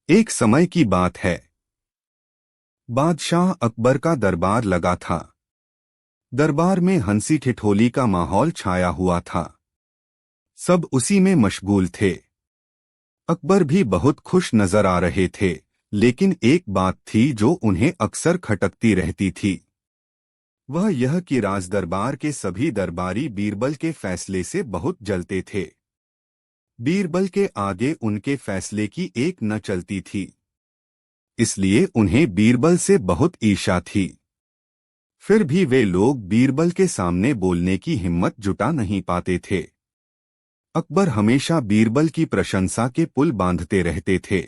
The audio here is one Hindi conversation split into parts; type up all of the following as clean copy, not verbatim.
एक समय की बात है। बादशाह अकबर का दरबार लगा था। दरबार में हंसी ठिठोली का माहौल छाया हुआ था। सब उसी में मशगूल थे। अकबर भी बहुत खुश नजर आ रहे थे, लेकिन एक बात थी जो उन्हें अक्सर खटकती रहती थी। वह यह कि राजदरबार के सभी दरबारी बीरबल के फैसले से बहुत जलते थे। बीरबल के आगे उनके फैसले की एक न चलती थी, इसलिए उन्हें बीरबल से बहुत ईर्ष्या थी। फिर भी वे लोग बीरबल के सामने बोलने की हिम्मत जुटा नहीं पाते थे। अकबर हमेशा बीरबल की प्रशंसा के पुल बांधते रहते थे।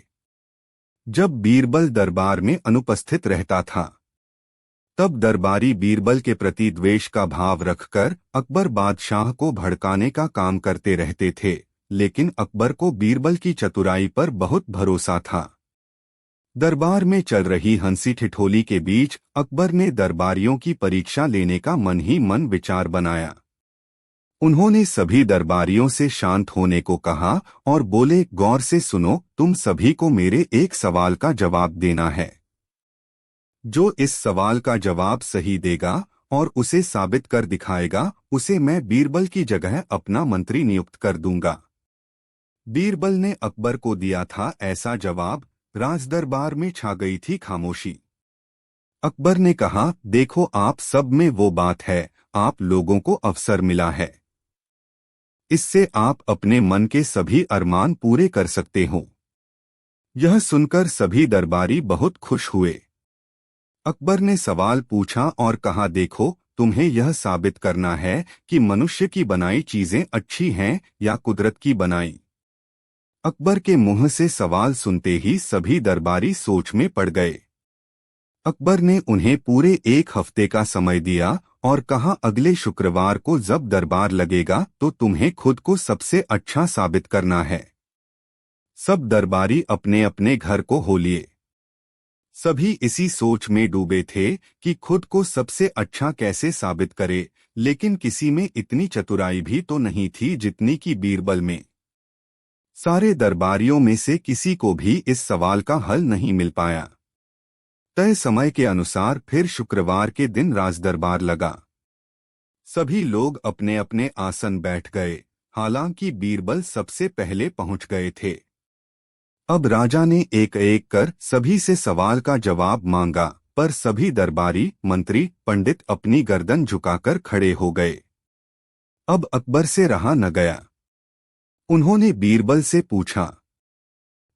जब बीरबल दरबार में अनुपस्थित रहता था, तब दरबारी बीरबल के प्रति द्वेष का भाव रखकर अकबर बादशाह को भड़काने का काम करते रहते थे, लेकिन अकबर को बीरबल की चतुराई पर बहुत भरोसा था। दरबार में चल रही हंसी ठिठोली के बीच अकबर ने दरबारियों की परीक्षा लेने का मन ही मन विचार बनाया। उन्होंने सभी दरबारियों से शांत होने को कहा और बोले, गौर से सुनो, तुम सभी को मेरे एक सवाल का जवाब देना है। जो इस सवाल का जवाब सही देगा और उसे साबित कर दिखाएगा, उसे मैं बीरबल की जगह अपना मंत्री नियुक्त कर दूंगा। बीरबल ने अकबर को दिया था ऐसा जवाब, राजदरबार में छा गई थी खामोशी। अकबर ने कहा, देखो, आप सब में वो बात है, आप लोगों को अवसर मिला है। इससे आप अपने मन के सभी अरमान पूरे कर सकते हो। यह सुनकर सभी दरबारी बहुत खुश हुए। अकबर ने सवाल पूछा और कहा, देखो, तुम्हें यह साबित करना है कि मनुष्य की बनाई चीजें अच्छी हैं या कुदरत की बनाई। अकबर के मुंह से सवाल सुनते ही सभी दरबारी सोच में पड़ गए। अकबर ने उन्हें पूरे एक हफ्ते का समय दिया और कहा, अगले शुक्रवार को जब दरबार लगेगा तो तुम्हें खुद को सबसे अच्छा साबित करना है। सब दरबारी अपने अपने घर को हो लिए। सभी इसी सोच में डूबे थे कि खुद को सबसे अच्छा कैसे साबित करे, लेकिन किसी में इतनी चतुराई भी तो नहीं थी जितनी कि बीरबल में। सारे दरबारियों में से किसी को भी इस सवाल का हल नहीं मिल पाया। तय समय के अनुसार फिर शुक्रवार के दिन राजदरबार लगा। सभी लोग अपने अपने आसन बैठ गए, हालांकि बीरबल सबसे पहले पहुंच गए थे। अब राजा ने एक एक कर सभी से सवाल का जवाब मांगा, पर सभी दरबारी, मंत्री, पंडित अपनी गर्दन झुकाकर खड़े हो गए। अब अकबर से रहा न गया। उन्होंने बीरबल से पूछा।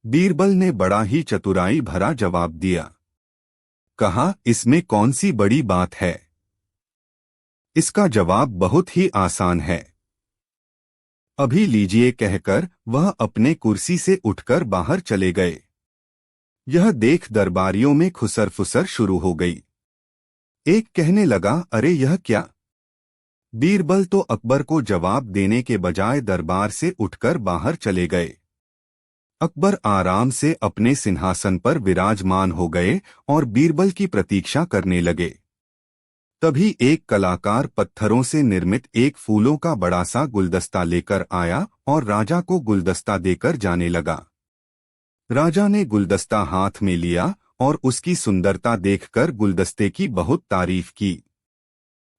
बीरबल ने बड़ा ही चतुराई भरा जवाब दिया। कहा, इसमें कौन सी बड़ी बात है? इसका जवाब बहुत ही आसान है। अभी लीजिए, कहकर वह अपने कुर्सी से उठकर बाहर चले गए। यह देख दरबारियों में खुसर-फुसर शुरू हो गई। एक कहने लगा, अरे यह क्या? बीरबल तो अकबर को जवाब देने के बजाय दरबार से उठकर बाहर चले गए। अकबर आराम से अपने सिंहासन पर विराजमान हो गए और बीरबल की प्रतीक्षा करने लगे। तभी एक कलाकार पत्थरों से निर्मित एक फूलों का बड़ा सा गुलदस्ता लेकर आया और राजा को गुलदस्ता देकर जाने लगा। राजा ने गुलदस्ता हाथ में लिया और उसकी सुंदरता देखकर गुलदस्ते की बहुत तारीफ की।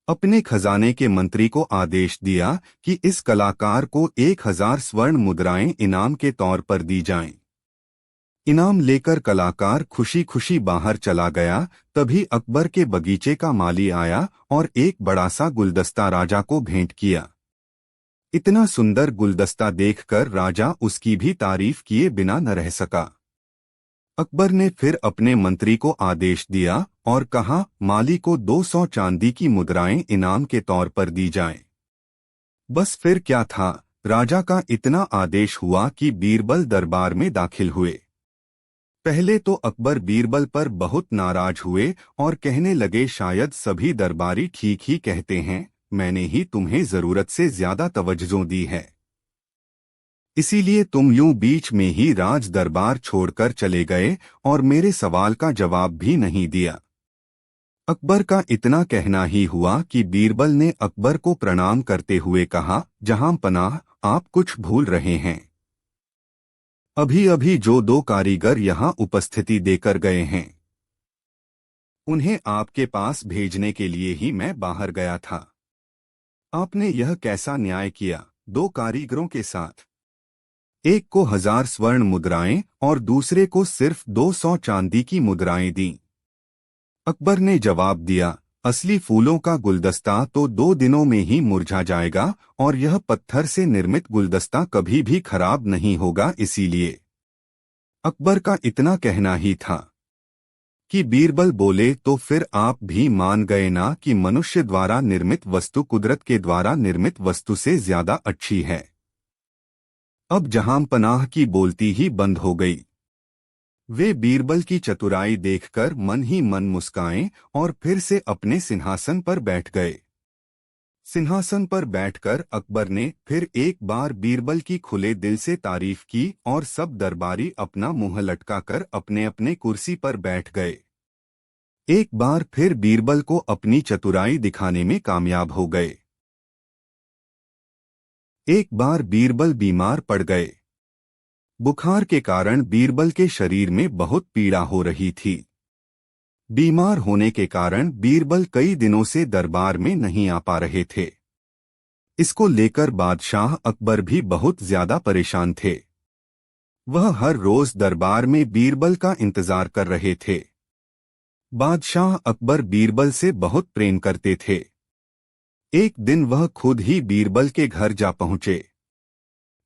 अपने खजाने के मंत्री को आदेश दिया कि इस कलाकार को 1000 स्वर्ण मुद्राएं इनाम के तौर पर दी जाएं। इनाम लेकर कलाकार खुशी खुशी बाहर चला गया। तभी अकबर के बगीचे का माली आया और एक बड़ा सा गुलदस्ता राजा को भेंट किया। इतना सुंदर गुलदस्ता देखकर राजा उसकी भी तारीफ किए बिना न रह सका। अकबर ने फिर अपने मंत्री को आदेश दिया और कहा, माली को 200 चांदी की मुद्राएं इनाम के तौर पर दी जाएं। बस फिर क्या था, राजा का इतना आदेश हुआ कि बीरबल दरबार में दाखिल हुए। पहले तो अकबर बीरबल पर बहुत नाराज हुए और कहने लगे, शायद सभी दरबारी ठीक ही कहते हैं, मैंने ही तुम्हें जरूरत से ज्यादा तवज्जो दी है, इसीलिए तुम यूं बीच में ही राज दरबार छोड़कर चले गए और मेरे सवाल का जवाब भी नहीं दिया। अकबर का इतना कहना ही हुआ कि बीरबल ने अकबर को प्रणाम करते हुए कहा, जहां पनाह, आप कुछ भूल रहे हैं। अभी अभी जो 2 कारीगर यहाँ उपस्थिति देकर गए हैं, उन्हें आपके पास भेजने के लिए ही मैं बाहर गया था। आपने यह कैसा न्याय किया 2 कारीगरों के साथ? एक को 1000 स्वर्ण मुद्राएं और दूसरे को सिर्फ 200 चांदी की मुद्राएं दी। अकबर ने जवाब दिया, असली फूलों का गुलदस्ता तो 2 दिनों में ही मुरझा जाएगा और यह पत्थर से निर्मित गुलदस्ता कभी भी खराब नहीं होगा। इसीलिए अकबर का इतना कहना ही था कि बीरबल बोले, तो फिर आप भी मान गए ना कि मनुष्य द्वारा निर्मित वस्तु कुदरत के द्वारा निर्मित वस्तु से ज्यादा अच्छी है। अब जहांपनाह की बोलती ही बंद हो गई। वे बीरबल की चतुराई देखकर मन ही मन मुस्काए और फिर से अपने सिंहासन पर बैठ गए। सिंहासन पर बैठकर अकबर ने फिर एक बार बीरबल की खुले दिल से तारीफ की और सब दरबारी अपना मुंह लटकाकर अपने अपने कुर्सी पर बैठ गए। एक बार फिर बीरबल को अपनी चतुराई दिखाने में कामयाब हो गए। एक बार बीरबल बीमार पड़ गए। बुखार के कारण बीरबल के शरीर में बहुत पीड़ा हो रही थी। बीमार होने के कारण बीरबल कई दिनों से दरबार में नहीं आ पा रहे थे। इसको लेकर बादशाह अकबर भी बहुत ज्यादा परेशान थे। वह हर रोज दरबार में बीरबल का इंतजार कर रहे थे। बादशाह अकबर बीरबल से बहुत प्रेम करते थे। एक दिन वह खुद ही बीरबल के घर जा पहुंचे।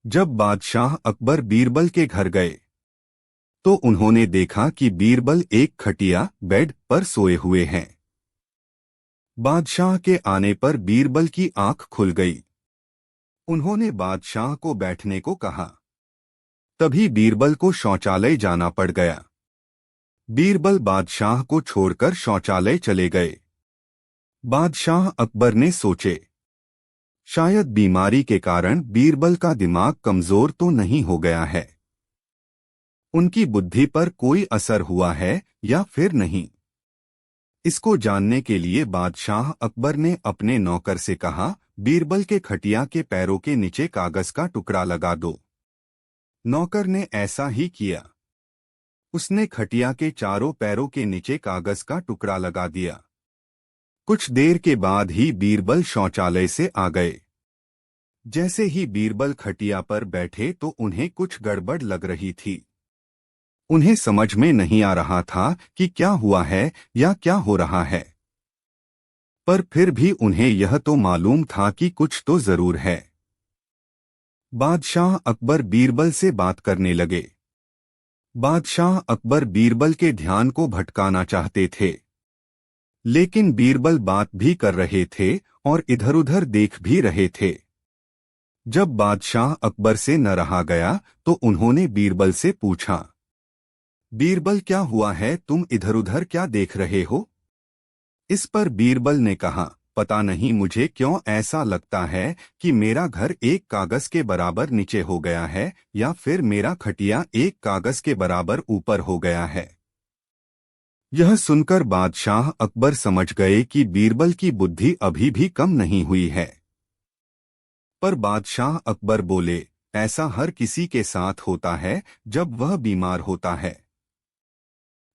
जब बादशाह अकबर बीरबल के घर गए तो उन्होंने देखा कि बीरबल एक खटिया बेड पर सोए हुए हैं। बादशाह के आने पर बीरबल की आंख खुल गई। उन्होंने बादशाह को बैठने को कहा। तभी बीरबल को शौचालय जाना पड़ गया। बीरबल बादशाह को छोड़कर शौचालय चले गए। बादशाह अकबर ने सोचे, शायद बीमारी के कारण बीरबल का दिमाग कमजोर तो नहीं हो गया है। उनकी बुद्धि पर कोई असर हुआ है या फिर नहीं। इसको जानने के लिए बादशाह अकबर ने अपने नौकर से कहा, बीरबल के खटिया के पैरों के नीचे कागज का टुकड़ा लगा दो। नौकर ने ऐसा ही किया। उसने खटिया के चारों पैरों के नीचे कागज का टुकड़ा लगा दिया। कुछ देर के बाद ही बीरबल शौचालय से आ गए। जैसे ही बीरबल खटिया पर बैठे तो उन्हें कुछ गड़बड़ लग रही थी। उन्हें समझ में नहीं आ रहा था कि क्या हुआ है या क्या हो रहा है, पर फिर भी उन्हें यह तो मालूम था कि कुछ तो जरूर है। बादशाह अकबर बीरबल से बात करने लगे। बादशाह अकबर बीरबल के ध्यान को भटकाना चाहते थे, लेकिन बीरबल बात भी कर रहे थे और इधर-उधर देख भी रहे थे। जब बादशाह अकबर से न रहा गया तो उन्होंने बीरबल से पूछा, बीरबल क्या हुआ है, तुम इधर-उधर क्या देख रहे हो? इस पर बीरबल ने कहा, पता नहीं मुझे क्यों ऐसा लगता है कि मेरा घर एक कागज के बराबर नीचे हो गया है या फिर मेरा खटिया एक कागज के बराबर ऊपर हो गया है। यह सुनकर बादशाह अकबर समझ गए कि बीरबल की बुद्धि अभी भी कम नहीं हुई है। पर बादशाह अकबर बोले, ऐसा हर किसी के साथ होता है जब वह बीमार होता है।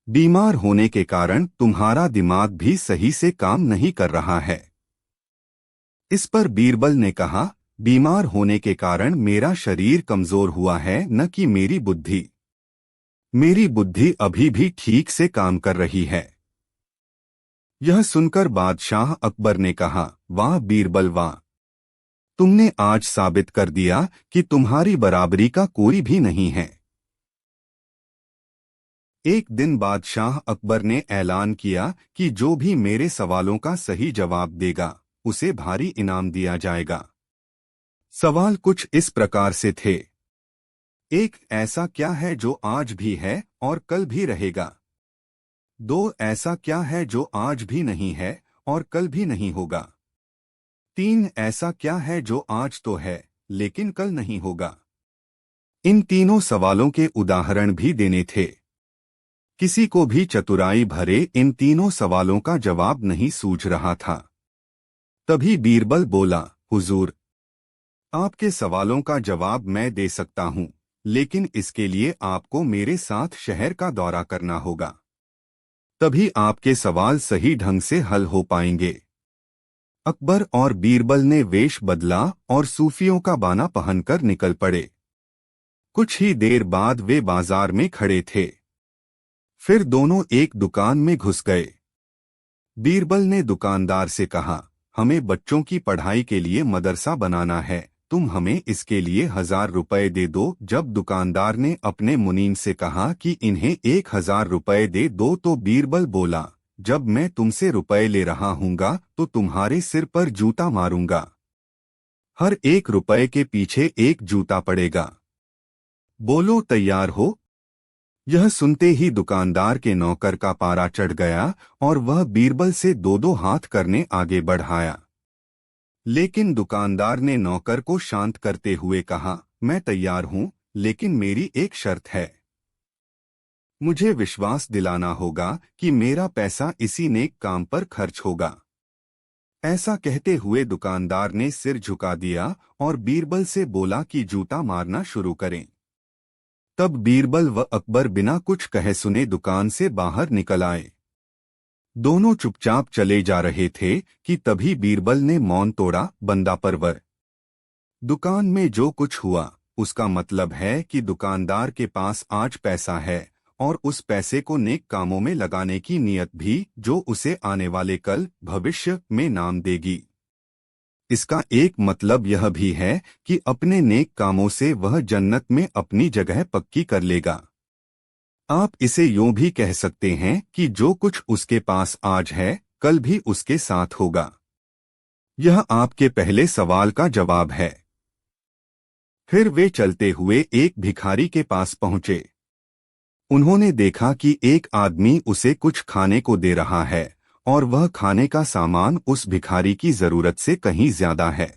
बीमार होने के कारण तुम्हारा दिमाग भी सही से काम नहीं कर रहा है। इस पर बीरबल ने कहा, बीमार होने के कारण मेरा शरीर कमजोर हुआ है, न कि मेरी बुद्धि। मेरी बुद्धि अभी भी ठीक से काम कर रही है। यह सुनकर बादशाह अकबर ने कहा, वाह बीरबल वाह, तुमने आज साबित कर दिया कि तुम्हारी बराबरी का कोई भी नहीं है। एक दिन बादशाह अकबर ने ऐलान किया कि जो भी मेरे सवालों का सही जवाब देगा उसे भारी इनाम दिया जाएगा। सवाल कुछ इस प्रकार से थे। एक, ऐसा क्या है जो आज भी है और कल भी रहेगा? 2, ऐसा क्या है जो आज भी नहीं है और कल भी नहीं होगा? 3, ऐसा क्या है जो आज तो है लेकिन कल नहीं होगा? इन तीनों सवालों के उदाहरण भी देने थे। किसी को भी चतुराई भरे इन तीनों सवालों का जवाब नहीं सूझ रहा था। तभी बीरबल बोला, हुजूर, आपके सवालों का जवाब मैं दे सकता हूँ, लेकिन इसके लिए आपको मेरे साथ शहर का दौरा करना होगा। तभी आपके सवाल सही ढंग से हल हो पाएंगे। अकबर और बीरबल ने वेश बदला और सूफियों का बाना पहनकर निकल पड़े। कुछ ही देर बाद वे बाजार में खड़े थे। फिर दोनों एक दुकान में घुस गए। बीरबल ने दुकानदार से कहा, हमें बच्चों की पढ़ाई के लिए मदरसा बनाना है, तुम हमें इसके लिए 1000 रुपए दे दो। जब दुकानदार ने अपने मुनीम से कहा कि इन्हें 1000 रुपए दे दो तो बीरबल बोला, जब मैं तुमसे रुपए ले रहा हूँगा तो तुम्हारे सिर पर जूता मारूंगा। हर 1 रुपए के पीछे 1 जूता पड़ेगा। बोलो तैयार हो? यह सुनते ही दुकानदार के नौकर का पारा चढ़ गया और वह बीरबल से 2-2 हाथ करने आगे बढ़ाया। लेकिन दुकानदार ने नौकर को शांत करते हुए कहा, मैं तैयार हूं, लेकिन मेरी एक शर्त है। मुझे विश्वास दिलाना होगा कि मेरा पैसा इसी नेक काम पर खर्च होगा। ऐसा कहते हुए दुकानदार ने सिर झुका दिया और बीरबल से बोला कि जूता मारना शुरू करें। तब बीरबल व अकबर बिना कुछ कहे सुने दुकान से बाहर निकल आए। दोनों चुपचाप चले जा रहे थे कि तभी बीरबल ने मौन तोड़ा, बंदा परवर। दुकान में जो कुछ हुआ उसका मतलब है कि दुकानदार के पास आज पैसा है और उस पैसे को नेक कामों में लगाने की नीयत भी, जो उसे आने वाले कल भविष्य में नाम देगी। इसका एक मतलब यह भी है कि अपने नेक कामों से वह जन्नत में अपनी जगह पक्की कर लेगा। आप इसे यूं भी कह सकते हैं कि जो कुछ उसके पास आज है कल भी उसके साथ होगा। यह आपके पहले सवाल का जवाब है। फिर वे चलते हुए एक भिखारी के पास पहुंचे। उन्होंने देखा कि एक आदमी उसे कुछ खाने को दे रहा है और वह खाने का सामान उस भिखारी की जरूरत से कहीं ज्यादा है।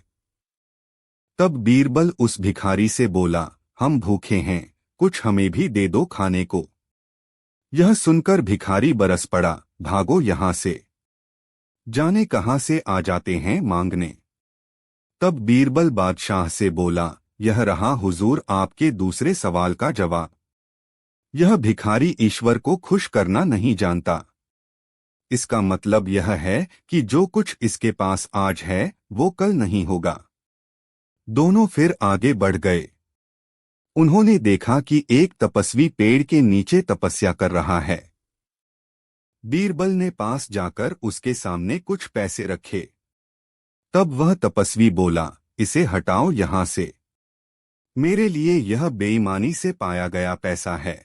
तब बीरबल उस भिखारी से बोला, हम भूखे हैं, कुछ हमें भी दे दो खाने को। यह सुनकर भिखारी बरस पड़ा, भागो यहां से, जाने कहां से आ जाते हैं मांगने। तब बीरबल बादशाह से बोला, यह रहा हुजूर आपके दूसरे सवाल का जवाब। यह भिखारी ईश्वर को खुश करना नहीं जानता। इसका मतलब यह है कि जो कुछ इसके पास आज है वो कल नहीं होगा। दोनों फिर आगे बढ़ गए। उन्होंने देखा कि एक तपस्वी पेड़ के नीचे तपस्या कर रहा है। बीरबल ने पास जाकर उसके सामने कुछ पैसे रखे। तब वह तपस्वी बोला, इसे हटाओ यहां से, मेरे लिए यह बेईमानी से पाया गया पैसा है,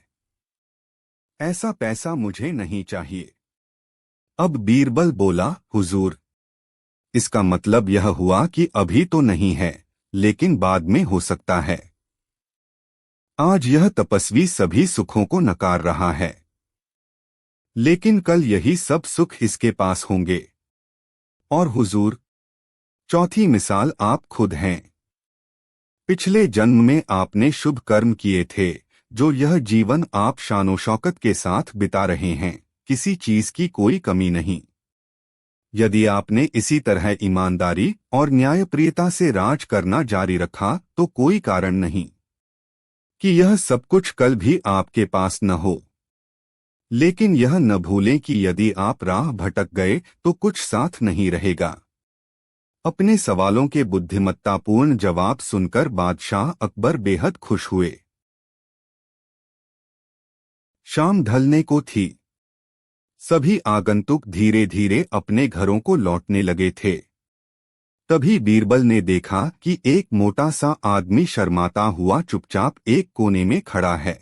ऐसा पैसा मुझे नहीं चाहिए। अब बीरबल बोला, हुजूर, इसका मतलब यह हुआ कि अभी तो नहीं है, लेकिन बाद में हो सकता है। आज यह तपस्वी सभी सुखों को नकार रहा है, लेकिन कल यही सब सुख इसके पास होंगे। और हुजूर, चौथी मिसाल आप खुद हैं। पिछले जन्म में आपने शुभ कर्म किए थे, जो यह जीवन आप शानो शौकत के साथ बिता रहे हैं, किसी चीज की कोई कमी नहीं। यदि आपने इसी तरह ईमानदारी और न्यायप्रियता से राज करना जारी रखा तो कोई कारण नहीं कि यह सब कुछ कल भी आपके पास न हो। लेकिन यह न भूलें कि यदि आप राह भटक गए तो कुछ साथ नहीं रहेगा। अपने सवालों के बुद्धिमत्तापूर्ण जवाब सुनकर बादशाह अकबर बेहद खुश हुए। शाम ढलने को थी। सभी आगंतुक धीरे धीरे अपने घरों को लौटने लगे थे। तभी बीरबल ने देखा कि एक मोटा सा आदमी शर्माता हुआ चुपचाप एक कोने में खड़ा है।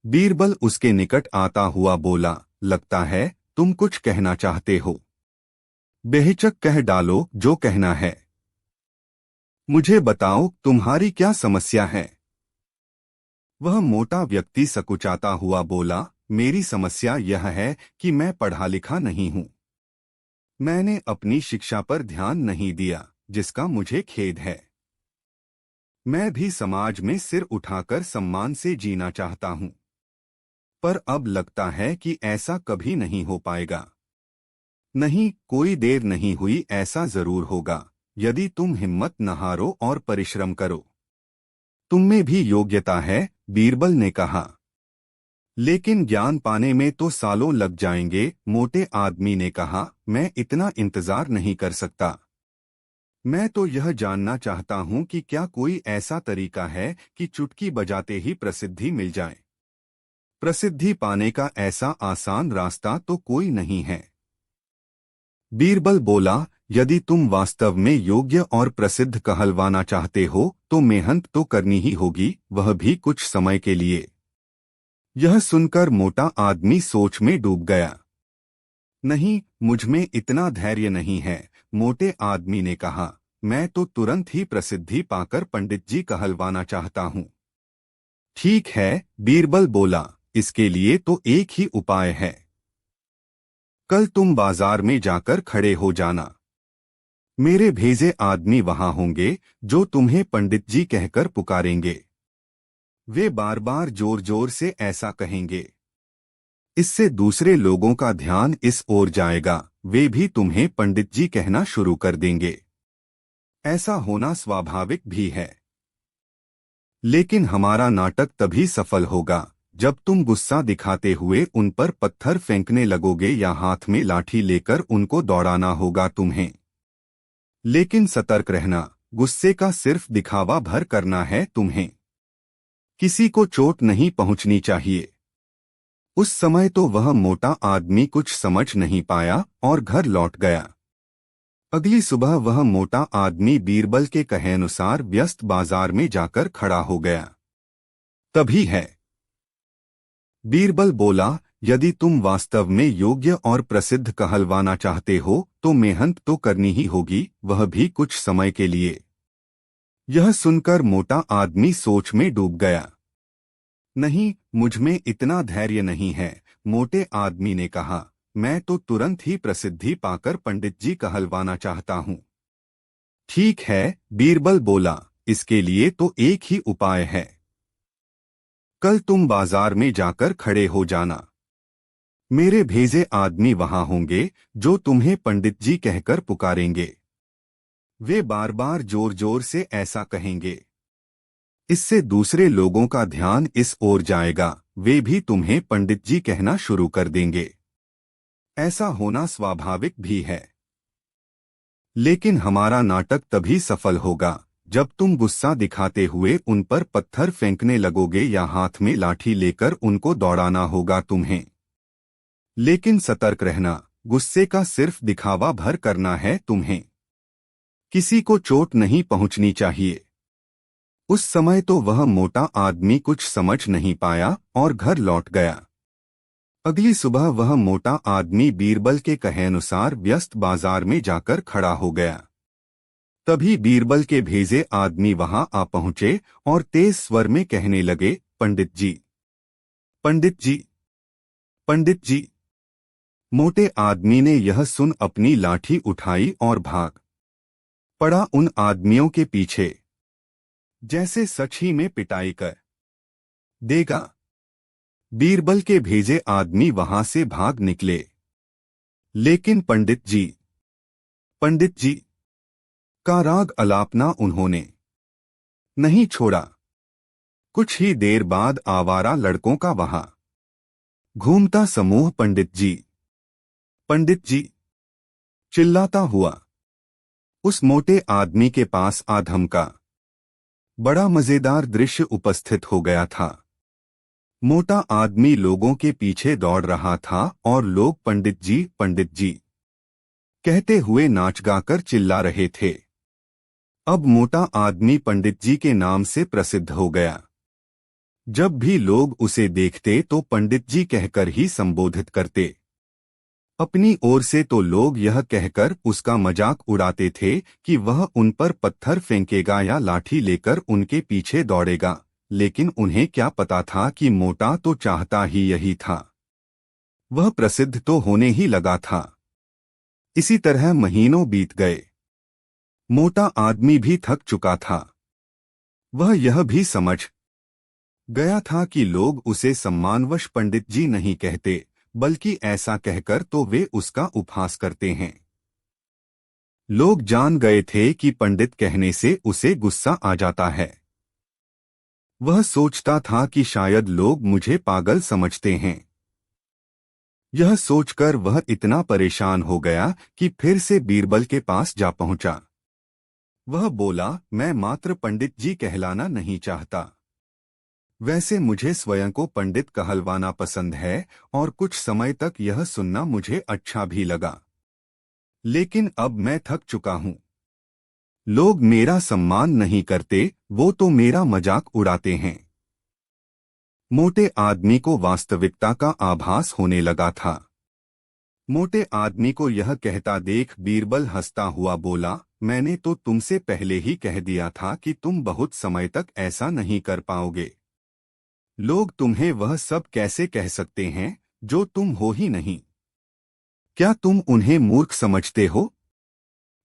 बीरबल उसके निकट आता हुआ बोला, लगता है तुम कुछ कहना चाहते हो। बेहिचक कह डालो जो कहना है। मुझे बताओ तुम्हारी क्या समस्या है। वह मोटा व्यक्ति सकुचाता हुआ बोला, मेरी समस्या यह है कि मैं पढ़ा लिखा नहीं हूं। मैंने अपनी शिक्षा पर ध्यान नहीं दिया, जिसका मुझे खेद है। मैं भी समाज में सिर उठाकर सम्मान से जीना चाहता हूं, पर अब लगता है कि ऐसा कभी नहीं हो पाएगा। नहीं, कोई देर नहीं हुई, ऐसा जरूर होगा, यदि तुम हिम्मत न हारो और परिश्रम करो। तुम में भी योग्यता है, बीरबल ने कहा। लेकिन ज्ञान पाने में तो सालों लग जाएंगे, मोटे आदमी ने कहा। मैं इतना इंतजार नहीं कर सकता। मैं तो यह जानना चाहता हूं कि क्या कोई ऐसा तरीका है कि चुटकी बजाते ही प्रसिद्धि मिल जाए। प्रसिद्धि पाने का ऐसा आसान रास्ता तो कोई नहीं है। बीरबल बोला, यदि तुम वास्तव में योग्य और प्रसिद्ध कहलवाना चाहते हो तो मेहनत तो करनी ही होगी, वह भी कुछ समय के लिए। यह सुनकर मोटा आदमी सोच में डूब गया। नहीं, मुझमें इतना धैर्य नहीं है, मोटे आदमी ने कहा। मैं तो तुरंत ही प्रसिद्धि पाकर पंडित जी कहलवाना चाहता हूँ। ठीक है, बीरबल बोला, इसके लिए तो एक ही उपाय है। कल तुम बाजार में जाकर खड़े हो जाना। मेरे भेजे आदमी वहां होंगे जो तुम्हें पंडित जी कहकर पुकारेंगे। वे बार बार जोर जोर से ऐसा कहेंगे। इससे दूसरे लोगों का ध्यान इस ओर जाएगा, वे भी तुम्हें पंडित जी कहना शुरू कर देंगे। ऐसा होना स्वाभाविक भी है। लेकिन हमारा नाटक तभी सफल होगा जब तुम गुस्सा दिखाते हुए उन पर पत्थर फेंकने लगोगे या हाथ में लाठी लेकर उनको दौड़ाना होगा तुम्हें। लेकिन सतर्क रहना, गुस्से का सिर्फ दिखावा भर करना है तुम्हें। किसी को चोट नहीं पहुंचनी चाहिए। उस समय तो वह मोटा आदमी कुछ समझ नहीं पाया और घर लौट गया। अगली सुबह वह मोटा आदमी बीरबल के कहे अनुसार व्यस्त बाजार में जाकर खड़ा हो गया। तभी है। बीरबल बोला, यदि तुम वास्तव में योग्य और प्रसिद्ध कहलवाना चाहते हो तो मेहनत तो करनी ही होगी, वह भी कुछ समय के लिए। यह सुनकर मोटा आदमी सोच में डूब गया। नहीं, मुझमें इतना धैर्य नहीं है, मोटे आदमी ने कहा। मैं तो तुरंत ही प्रसिद्धि पाकर पंडित जी कहलवाना चाहता हूँ। ठीक है, बीरबल बोला, इसके लिए तो एक ही उपाय है। कल तुम बाजार में जाकर खड़े हो जाना। मेरे भेजे आदमी वहां होंगे जो तुम्हें पंडित जी कहकर पुकारेंगे। वे बार बार जोर जोर से ऐसा कहेंगे। इससे दूसरे लोगों का ध्यान इस ओर जाएगा, वे भी तुम्हें पंडित जी कहना शुरू कर देंगे। ऐसा होना स्वाभाविक भी है। लेकिन हमारा नाटक तभी सफल होगा जब तुम गुस्सा दिखाते हुए उन पर पत्थर फेंकने लगोगे या हाथ में लाठी लेकर उनको दौड़ाना होगा तुम्हें। लेकिन सतर्क रहना, गुस्से का सिर्फ दिखावा भर करना है तुम्हें। किसी को चोट नहीं पहुंचनी चाहिए। उस समय तो वह मोटा आदमी कुछ समझ नहीं पाया और घर लौट गया। अगली सुबह वह मोटा आदमी बीरबल के कहे अनुसार व्यस्त बाजार में जाकर खड़ा हो गया। तभी बीरबल के भेजे आदमी वहां आ पहुंचे और तेज स्वर में कहने लगे, पंडित जी, पंडित जी, पंडित जी। मोटे आदमी ने यह सुन अपनी लाठी उठाई और भाग पड़ा उन आदमियों के पीछे, जैसे सच ही में पिटाई कर देगा। बीरबल के भेजे आदमी वहां से भाग निकले। लेकिन पंडित जी का राग अलापना उन्होंने नहीं छोड़ा। कुछ ही देर बाद आवारा लड़कों का वहां घूमता समूह पंडित जी चिल्लाता हुआ उस मोटे आदमी के पास आ धमका। बड़ा मजेदार दृश्य उपस्थित हो गया था। मोटा आदमी लोगों के पीछे दौड़ रहा था और लोग पंडित जी कहते हुए नाच गाकर चिल्ला रहे थे। अब मोटा आदमी पंडित जी के नाम से प्रसिद्ध हो गया। जब भी लोग उसे देखते तो पंडित जी कहकर ही संबोधित करते। अपनी ओर से तो लोग यह कहकर उसका मजाक उड़ाते थे कि वह उन पर पत्थर फेंकेगा या लाठी लेकर उनके पीछे दौड़ेगा, लेकिन उन्हें क्या पता था कि मोटा तो चाहता ही यही था। वह प्रसिद्ध तो होने ही लगा था। इसी तरह महीनों बीत गए। मोटा आदमी भी थक चुका था। वह यह भी समझ गया था कि लोग उसे सम्मानवश पंडित जी नहीं कहते, बल्कि ऐसा कहकर तो वे उसका उपहास करते हैं। लोग जान गए थे कि पंडित कहने से उसे गुस्सा आ जाता है। वह सोचता था कि शायद लोग मुझे पागल समझते हैं। यह सोचकर वह इतना परेशान हो गया कि फिर से बीरबल के पास जा पहुंचा। वह बोला, मैं मात्र पंडित जी कहलाना नहीं चाहता। वैसे मुझे स्वयं को पंडित कहलवाना पसंद है और कुछ समय तक यह सुनना मुझे अच्छा भी लगा। लेकिन अब मैं थक चुका हूँ। लोग मेरा सम्मान नहीं करते, वो तो मेरा मजाक उड़ाते हैं। मोटे आदमी को वास्तविकता का आभास होने लगा था। मोटे आदमी को यह कहता देख बीरबल हंसता हुआ बोला, मैंने तो तुमसे पहले ही कह दिया था कि तुम बहुत समय तक ऐसा नहीं कर पाओगे। लोग तुम्हें वह सब कैसे कह सकते हैं जो तुम हो ही नहीं। क्या तुम उन्हें मूर्ख समझते हो?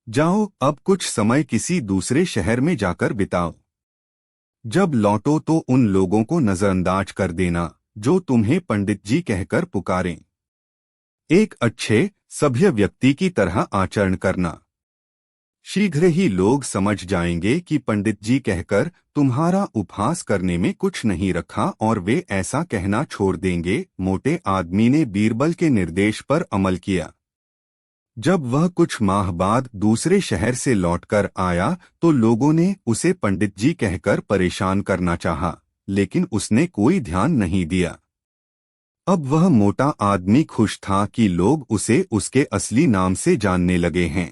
जाओ अब कुछ समय किसी दूसरे शहर में जाकर बिताओ। जब लौटो तो उन लोगों को नजरअंदाज कर देना जो तुम्हें पंडित जी कहकर पुकारें। एक अच्छे सभ्य व्यक्ति की तरह आचरण करना। शीघ्र ही लोग समझ जाएंगे कि पंडित जी कहकर तुम्हारा उपहास करने में कुछ नहीं रखा और वे ऐसा कहना छोड़ देंगे। मोटे आदमी ने बीरबल के निर्देश पर अमल किया। जब वह कुछ माह बाद दूसरे शहर से लौटकर आया तो लोगों ने उसे पंडित जी कहकर परेशान करना चाहा, लेकिन उसने कोई ध्यान नहीं दिया। अब वह मोटा आदमी खुश था कि लोग उसे उसके असली नाम से जानने लगे हैं।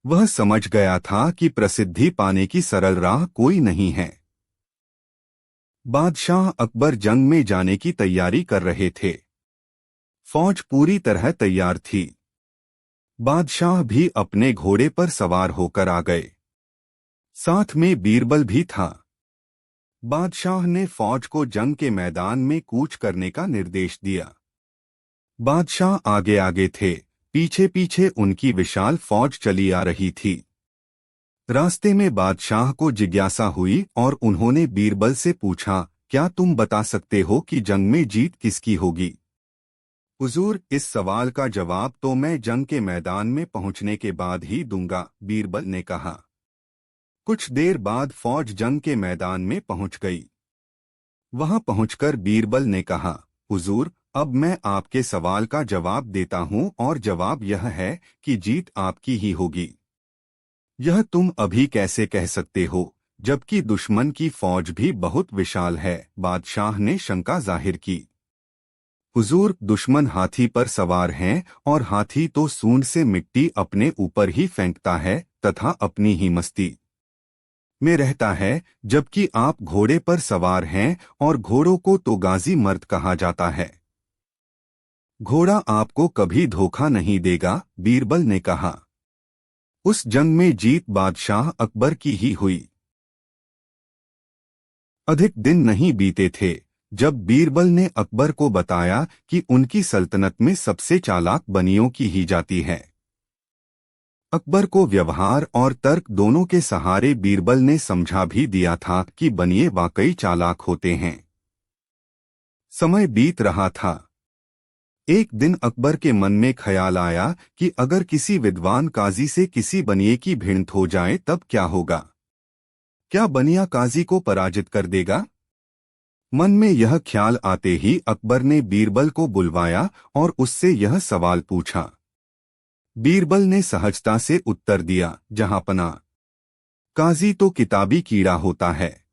वह समझ गया था कि प्रसिद्धि पाने की सरल राह कोई नहीं है। बादशाह अकबर जंग में जाने की तैयारी कर रहे थे। फौज पूरी तरह तैयार थी। बादशाह भी अपने घोड़े पर सवार होकर आ गए। साथ में बीरबल भी था। बादशाह ने फौज को जंग के मैदान में कूच करने का निर्देश दिया। बादशाह आगे आगे थे, पीछे पीछे उनकी विशाल फौज चली आ रही थी। रास्ते में बादशाह को जिज्ञासा हुई और उन्होंने बीरबल से पूछा, क्या तुम बता सकते हो कि जंग में जीत किसकी होगी? हुजूर, इस सवाल का जवाब तो मैं जंग के मैदान में पहुंचने के बाद ही दूंगा, बीरबल ने कहा। कुछ देर बाद फौज जंग के मैदान में पहुंच गई। वहां पहुंचकर बीरबल ने कहा, हुजूर, अब मैं आपके सवाल का जवाब देता हूं और जवाब यह है कि जीत आपकी ही होगी। यह तुम अभी कैसे कह सकते हो, जबकि दुश्मन की फौज भी बहुत विशाल है? बादशाह ने शंका जाहिर की। हुजूर, दुश्मन हाथी पर सवार हैं और हाथी तो सूंड से मिट्टी अपने ऊपर ही फेंकता है तथा अपनी ही मस्ती में रहता है, जबकि आप घोड़े पर सवार हैं और घोड़ों को तो गाजी मर्द कहा जाता है। घोड़ा आपको कभी धोखा नहीं देगा, बीरबल ने कहा। उस जंग में जीत बादशाह अकबर की ही हुई। अधिक दिन नहीं बीते थे जब बीरबल ने अकबर को बताया कि उनकी सल्तनत में सबसे चालाक बनियों की ही जाती है। अकबर को व्यवहार और तर्क दोनों के सहारे बीरबल ने समझा भी दिया था कि बनिए वाकई चालाक होते हैं। समय बीत रहा था। एक दिन अकबर के मन में ख्याल आया कि अगर किसी विद्वान काजी से किसी बनिए की भिड़ंत हो जाए तब क्या होगा? क्या बनिया काजी को पराजित कर देगा? मन में यह ख्याल आते ही अकबर ने बीरबल को बुलवाया और उससे यह सवाल पूछा। बीरबल ने सहजता से उत्तर दिया, जहांपना, काजी तो किताबी कीड़ा होता है।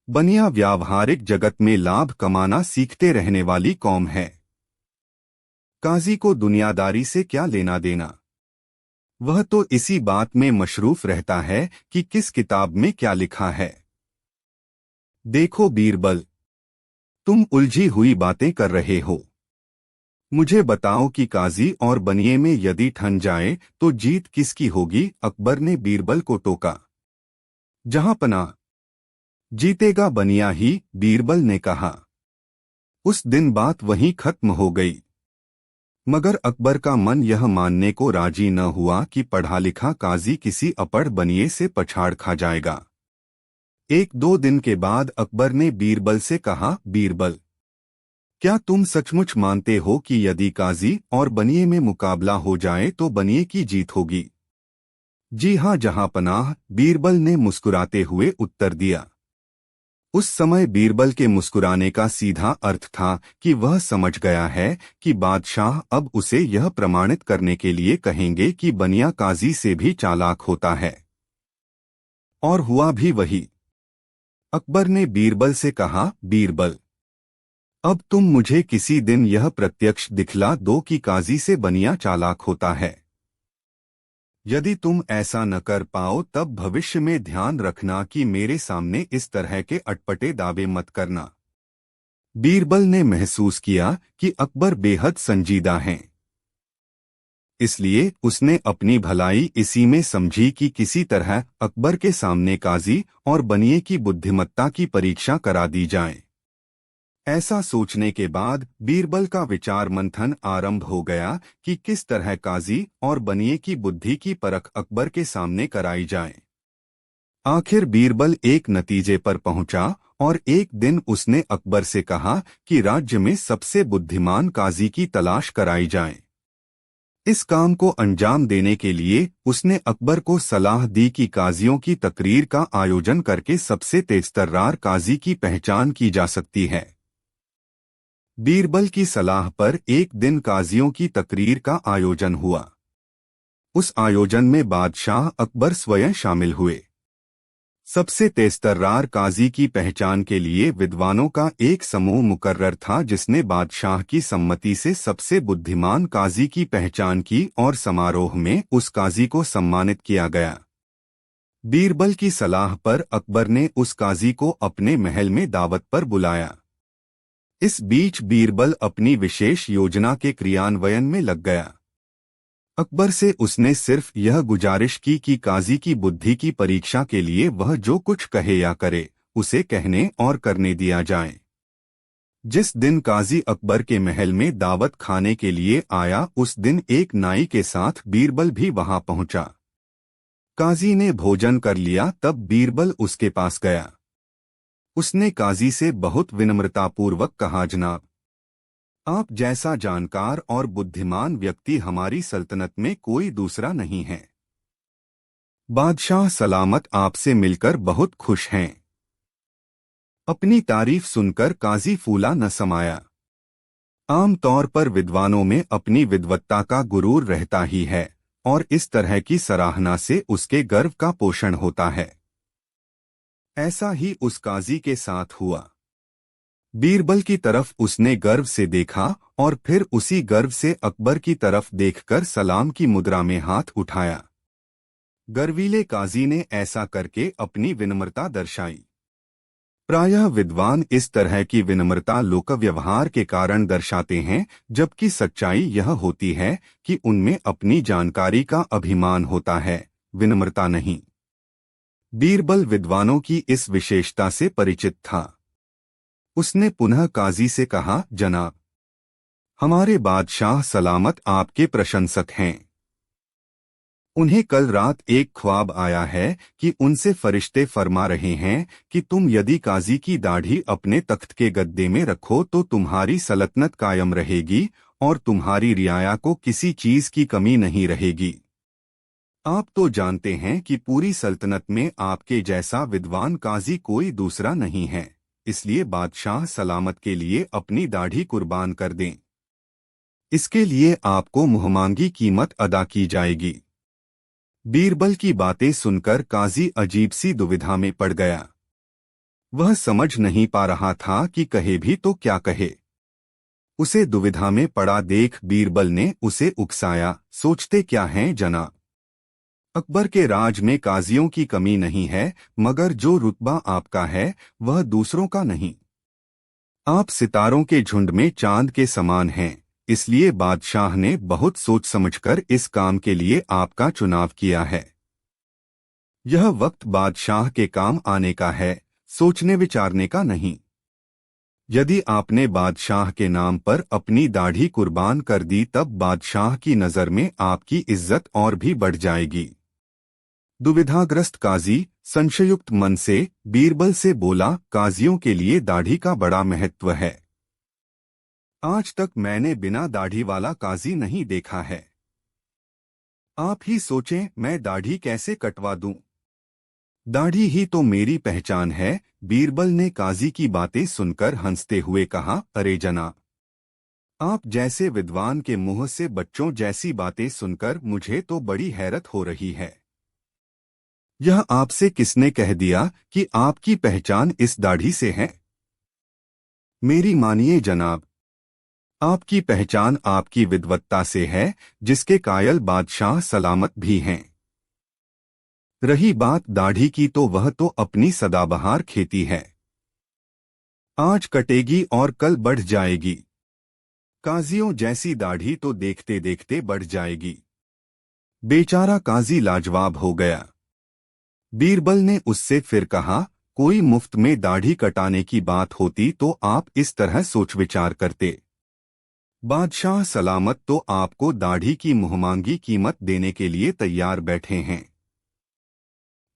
बनिया व्यावहारिक जगत में लाभ कमाना सीखते रहने वाली कौम है। काजी को दुनियादारी से क्या लेना देना? वह तो इसी बात में मशरूफ रहता है कि किस किताब में क्या लिखा है। देखो बीरबल, तुम उलझी हुई बातें कर रहे हो। मुझे बताओ कि काजी और बनिए में यदि ठन जाए तो जीत किसकी होगी? अकबर ने बीरबल को टोका। जहांपना, जीतेगा बनिया ही, बीरबल ने कहा। उस दिन बात वहीं खत्म हो गई। मगर अकबर का मन यह मानने को राजी न हुआ कि पढ़ा लिखा काजी किसी अपढ़ बनिए से पछाड़ खा जाएगा। एक दो दिन के बाद अकबर ने बीरबल से कहा, बीरबल, क्या तुम सचमुच मानते हो कि यदि काजी और बनिए में मुकाबला हो जाए तो बनिए की जीत होगी? जी हाँ जहांपनाह, बीरबल ने मुस्कुराते हुए उत्तर दिया। उस समय बीरबल के मुस्कुराने का सीधा अर्थ था कि वह समझ गया है कि बादशाह अब उसे यह प्रमाणित करने के लिए कहेंगे कि बनिया काजी से भी चालाक होता है। और हुआ भी वही। अकबर ने बीरबल से कहा, बीरबल, अब तुम मुझे किसी दिन यह प्रत्यक्ष दिखला दो कि काजी से बनिया चालाक होता है। यदि तुम ऐसा न कर पाओ तब भविष्य में ध्यान रखना कि मेरे सामने इस तरह के अटपटे दावे मत करना। बीरबल ने महसूस किया कि अकबर बेहद संजीदा हैं। इसलिए उसने अपनी भलाई इसी में समझी कि किसी तरह अकबर के सामने काजी और बनिए की बुद्धिमत्ता की परीक्षा करा दी जाए। ऐसा सोचने के बाद बीरबल का विचार मंथन आरंभ हो गया कि किस तरह काजी और बनिए की बुद्धि की परख अकबर के सामने कराई जाए। आखिर बीरबल एक नतीजे पर पहुंचा और एक दिन उसने अकबर से कहा कि राज्य में सबसे बुद्धिमान काजी की तलाश कराई जाए। इस काम को अंजाम देने के लिए उसने अकबर को सलाह दी कि काजियों की तकरीर का आयोजन करके सबसे तेजतर्रार काजी की पहचान की जा सकती है। बीरबल की सलाह पर एक दिन काजियों की तकरीर का आयोजन हुआ। उस आयोजन में बादशाह अकबर स्वयं शामिल हुए। सबसे तेजतर्रार काजी की पहचान के लिए विद्वानों का एक समूह मुकर्रर था जिसने बादशाह की सम्मति से सबसे बुद्धिमान काजी की पहचान की और समारोह में उस काजी को सम्मानित किया गया। बीरबल की सलाह पर अकबर ने उस काजी को अपने महल में दावत पर बुलाया। इस बीच बीरबल अपनी विशेष योजना के क्रियान्वयन में लग गया। अकबर से उसने सिर्फ यह गुजारिश की कि काजी की बुद्धि की परीक्षा के लिए वह जो कुछ कहे या करे उसे कहने और करने दिया जाए। जिस दिन काजी अकबर के महल में दावत खाने के लिए आया उस दिन एक नाई के साथ बीरबल भी वहां पहुंचा। काजी ने भोजन कर लिया तब बीरबल उसके पास गया। उसने काजी से बहुत विनम्रतापूर्वक कहा, जनाब, आप जैसा जानकार और बुद्धिमान व्यक्ति हमारी सल्तनत में कोई दूसरा नहीं है। बादशाह सलामत आपसे मिलकर बहुत खुश हैं। अपनी तारीफ सुनकर काजी फूला न समाया। आमतौर पर विद्वानों में अपनी विद्वत्ता का गुरूर रहता ही है और इस तरह की सराहना से उसके गर्व का पोषण होता है। ऐसा ही उस काजी के साथ हुआ। बीरबल की तरफ उसने गर्व से देखा और फिर उसी गर्व से अकबर की तरफ देखकर सलाम की मुद्रा में हाथ उठाया। गर्वीले काजी ने ऐसा करके अपनी विनम्रता दर्शाई। प्रायः विद्वान इस तरह की विनम्रता लोक व्यवहार के कारण दर्शाते हैं, जबकि सच्चाई यह होती है कि उनमें अपनी जानकारी का अभिमान होता है, विनम्रता नहीं। बीरबल विद्वानों की इस विशेषता से परिचित था। उसने पुनः काजी से कहा, जनाब, हमारे बादशाह सलामत आपके प्रशंसक हैं। उन्हें कल रात एक ख्वाब आया है कि उनसे फरिश्ते फरमा रहे हैं कि तुम यदि काजी की दाढ़ी अपने तख्त के गद्दे में रखो तो तुम्हारी सल्तनत कायम रहेगी और तुम्हारी रियाया को किसी चीज की कमी नहीं रहेगी। आप तो जानते हैं कि पूरी सल्तनत में आपके जैसा विद्वान काजी कोई दूसरा नहीं है, इसलिए बादशाह सलामत के लिए अपनी दाढ़ी कुर्बान कर दें। इसके लिए आपको मुहमांगी कीमत अदा की जाएगी। बीरबल की बातें सुनकर काजी अजीब सी दुविधा में पड़ गया। वह समझ नहीं पा रहा था कि कहे भी तो क्या कहे। उसे दुविधा में पड़ा देख बीरबल ने उसे उकसाया, सोचते क्या हैं जनाब? अकबर के राज में काजियों की कमी नहीं है, मगर जो रुतबा आपका है वह दूसरों का नहीं। आप सितारों के झुंड में चांद के समान हैं, इसलिए बादशाह ने बहुत सोच समझकर इस काम के लिए आपका चुनाव किया है। यह वक्त बादशाह के काम आने का है, सोचने विचारने का नहीं। यदि आपने बादशाह के नाम पर अपनी दाढ़ी कुर्बान कर दी तब बादशाह की नजर में आपकी इज्जत और भी बढ़ जाएगी। दुविधाग्रस्त काजी संशयुक्त मन से बीरबल से बोला, काजियों के लिए दाढ़ी का बड़ा महत्व है। आज तक मैंने बिना दाढ़ी वाला काजी नहीं देखा है। आप ही सोचें मैं दाढ़ी कैसे कटवा दूं। दाढ़ी ही तो मेरी पहचान है। बीरबल ने काजी की बातें सुनकर हंसते हुए कहा, अरे जनाब, आप जैसे विद्वान के मुंह से बच्चों जैसी बातें सुनकर मुझे तो बड़ी हैरत हो रही है। यह आपसे किसने कह दिया कि आपकी पहचान इस दाढ़ी से है? मेरी मानिए जनाब, आपकी पहचान आपकी विद्वत्ता से है, जिसके कायल बादशाह सलामत भी हैं। रही बात दाढ़ी की, तो वह तो अपनी सदाबहार खेती है। आज कटेगी और कल बढ़ जाएगी। काजियों जैसी दाढ़ी तो देखते देखते बढ़ जाएगी। बेचारा काजी लाजवाब हो गया। बीरबल ने उससे फिर कहा, कोई मुफ्त में दाढ़ी कटाने की बात होती तो आप इस तरह सोच विचार करते। बादशाह सलामत तो आपको दाढ़ी की मुहमांगी कीमत देने के लिए तैयार बैठे हैं।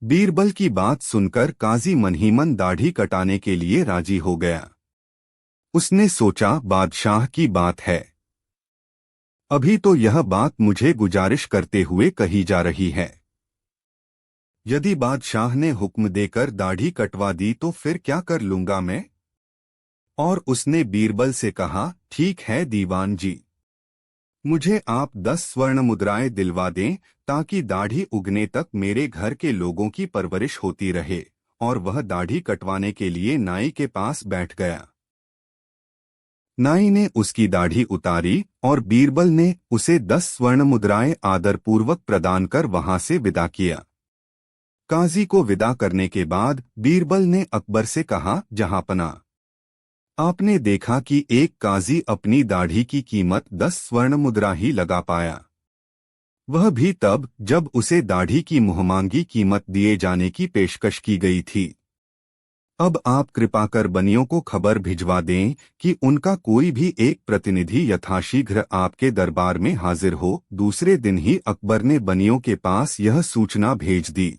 बीरबल की बात सुनकर काजी मन ही मन दाढ़ी कटाने के लिए राजी हो गया। उसने सोचा, बादशाह की बात है, अभी तो यह बात मुझे गुजारिश करते हुए कही जा रही है। यदि बादशाह ने हुक्म देकर दाढ़ी कटवा दी तो फिर क्या कर लूंगा मैं? और उसने बीरबल से कहा, ठीक है दीवान जी, मुझे आप 10 स्वर्ण मुद्राएं दिलवा दें, ताकि दाढ़ी उगने तक मेरे घर के लोगों की परवरिश होती रहे। और वह दाढ़ी कटवाने के लिए नाई के पास बैठ गया। नाई ने उसकी दाढ़ी उतारी और बीरबल ने उसे 10 स्वर्ण मुद्राएं आदरपूर्वक प्रदान कर वहां से विदा किया। काजी को विदा करने के बाद बीरबल ने अकबर से कहा, जहांपना, आपने देखा कि एक काजी अपनी दाढ़ी की कीमत 10 स्वर्ण मुद्रा ही लगा पाया, वह भी तब जब उसे दाढ़ी की मुहमांगी कीमत दिए जाने की पेशकश की गई थी। अब आप कृपा कर बनियों को खबर भिजवा दें कि उनका कोई भी एक प्रतिनिधि यथाशीघ्र आपके दरबार में हाजिर हो। दूसरे दिन ही अकबर ने बनियों के पास यह सूचना भेज दी।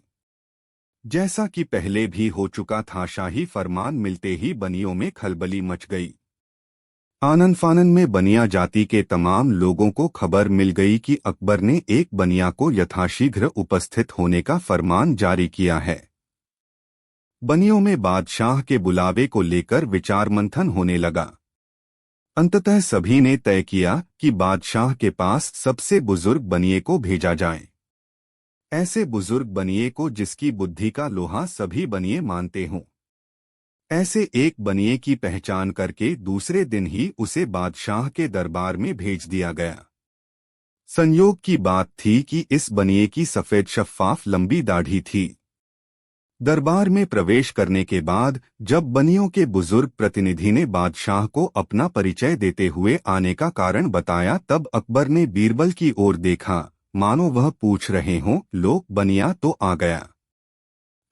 जैसा कि पहले भी हो चुका था, शाही फरमान मिलते ही बनियों में खलबली मच गई। आनन फानन में बनिया जाति के तमाम लोगों को खबर मिल गई कि अकबर ने एक बनिया को यथाशीघ्र उपस्थित होने का फरमान जारी किया है। बनियों में बादशाह के बुलावे को लेकर विचार मंथन होने लगा। अंततः सभी ने तय किया कि बादशाह के पास सबसे बुजुर्ग बनिए को भेजा जाए। ऐसे बुजुर्ग बनिए को जिसकी बुद्धि का लोहा सभी बनिए मानते हों। ऐसे एक बनिए की पहचान करके दूसरे दिन ही उसे बादशाह के दरबार में भेज दिया गया। संयोग की बात थी कि इस बनिए की सफेद शफ्फाफ लंबी दाढ़ी थी। दरबार में प्रवेश करने के बाद जब बनियों के बुजुर्ग प्रतिनिधि ने बादशाह को अपना परिचय देते हुए आने का कारण बताया, तब अकबर ने बीरबल की ओर देखा, मानो वह पूछ रहे हों, लो बनिया तो आ गया,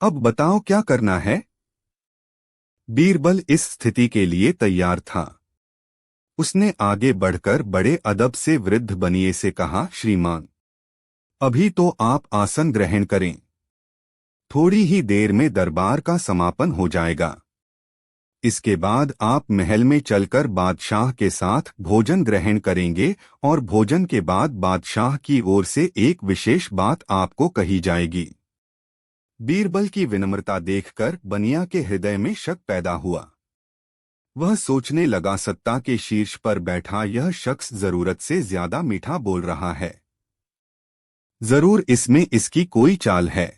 अब बताओ क्या करना है? बीरबल इस स्थिति के लिए तैयार था। उसने आगे बढ़कर बड़े अदब से वृद्ध बनिए से कहा, श्रीमान, अभी तो आप आसन ग्रहण करें, थोड़ी ही देर में दरबार का समापन हो जाएगा। इसके बाद आप महल में चलकर बादशाह के साथ भोजन ग्रहण करेंगे और भोजन के बाद बादशाह की ओर से एक विशेष बात आपको कही जाएगी। बीरबल की विनम्रता देखकर बनिया के हृदय में शक पैदा हुआ। वह सोचने लगा, सत्ता के शीर्ष पर बैठा यह शख्स जरूरत से ज्यादा मीठा बोल रहा है, जरूर इसमें इसकी कोई चाल है।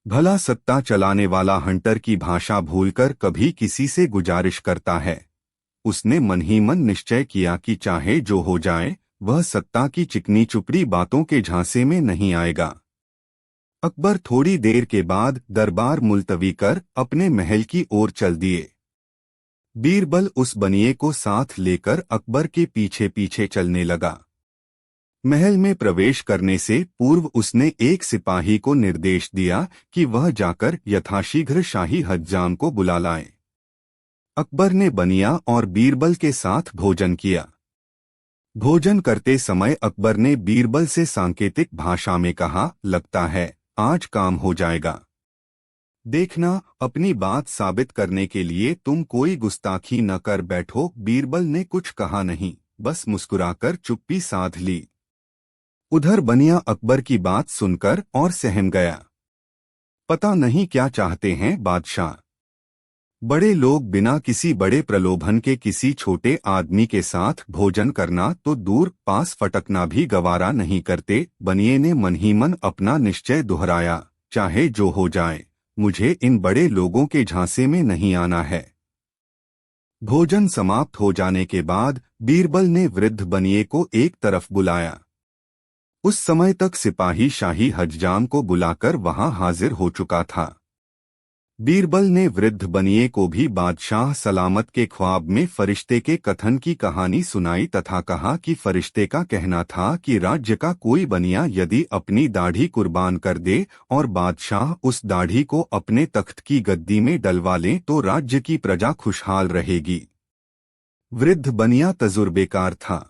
भला सत्ता चलाने वाला हंटर की भाषा भूलकर कभी किसी से गुजारिश करता है? उसने मन ही मन निश्चय किया कि चाहे जो हो जाए, वह सत्ता की चिकनी चुपड़ी बातों के झांसे में नहीं आएगा। अकबर थोड़ी देर के बाद दरबार मुलतवी कर अपने महल की ओर चल दिए। बीरबल उस बनिए को साथ लेकर अकबर के पीछे पीछे चलने लगा। महल में प्रवेश करने से पूर्व उसने एक सिपाही को निर्देश दिया कि वह जाकर यथाशीघ्र शाही हज्जाम को बुला लाए। अकबर ने बनिया और बीरबल के साथ भोजन किया। भोजन करते समय अकबर ने बीरबल से सांकेतिक भाषा में कहा, लगता है आज काम हो जाएगा। देखना, अपनी बात साबित करने के लिए तुम कोई गुस्ताखी न कर बैठो। बीरबल ने कुछ कहा नहीं, बस मुस्कुराकर चुप्पी साध ली। उधर बनिया अकबर की बात सुनकर और सहम गया। पता नहीं क्या चाहते हैं बादशाह। बड़े लोग बिना किसी बड़े प्रलोभन के किसी छोटे आदमी के साथ भोजन करना तो दूर पास फटकना भी गवारा नहीं करते। बनिए ने मन ही मन अपना निश्चय दोहराया, चाहे जो हो जाए, मुझे इन बड़े लोगों के झांसे में नहीं आना है। भोजन समाप्त हो जाने के बाद बीरबल ने वृद्ध बनिए को एक तरफ बुलाया। उस समय तक सिपाही शाही हज्जाम को बुलाकर वहां हाजिर हो चुका था। बीरबल ने वृद्ध बनिए को भी बादशाह सलामत के ख्वाब में फरिश्ते के कथन की कहानी सुनाई तथा कहा कि फरिश्ते का कहना था कि राज्य का कोई बनिया यदि अपनी दाढ़ी कुर्बान कर दे और बादशाह उस दाढ़ी को अपने तख्त की गद्दी में डलवा ले तो राज्य की प्रजा खुशहाल रहेगी। वृद्ध बनिया तजुर्बेकार था।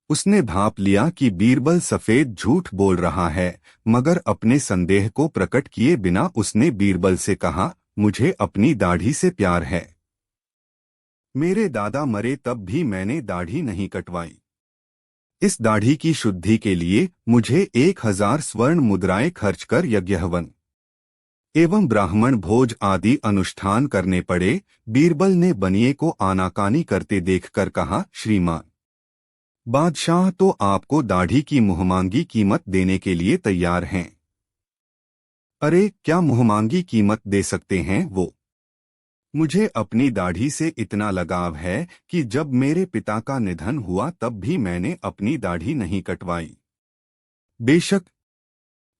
उसने भांप लिया कि बीरबल सफेद झूठ बोल रहा है, मगर अपने संदेह को प्रकट किए बिना उसने बीरबल से कहा, मुझे अपनी दाढ़ी से प्यार है। मेरे दादा मरे तब भी मैंने दाढ़ी नहीं कटवाई। इस दाढ़ी की शुद्धि के लिए मुझे 1000 स्वर्ण मुद्राएं खर्च कर यज्ञ हवन एवं ब्राह्मण भोज आदि अनुष्ठान करने पड़े। बीरबल ने बनिए को आनाकानी करते देखकर कहा, श्रीमान, बादशाह तो आपको दाढ़ी की मुहमांगी कीमत देने के लिए तैयार हैं। अरे क्या मुहमांगी कीमत दे सकते हैं वो? मुझे अपनी दाढ़ी से इतना लगाव है कि जब मेरे पिता का निधन हुआ तब भी मैंने अपनी दाढ़ी नहीं कटवाई। बेशक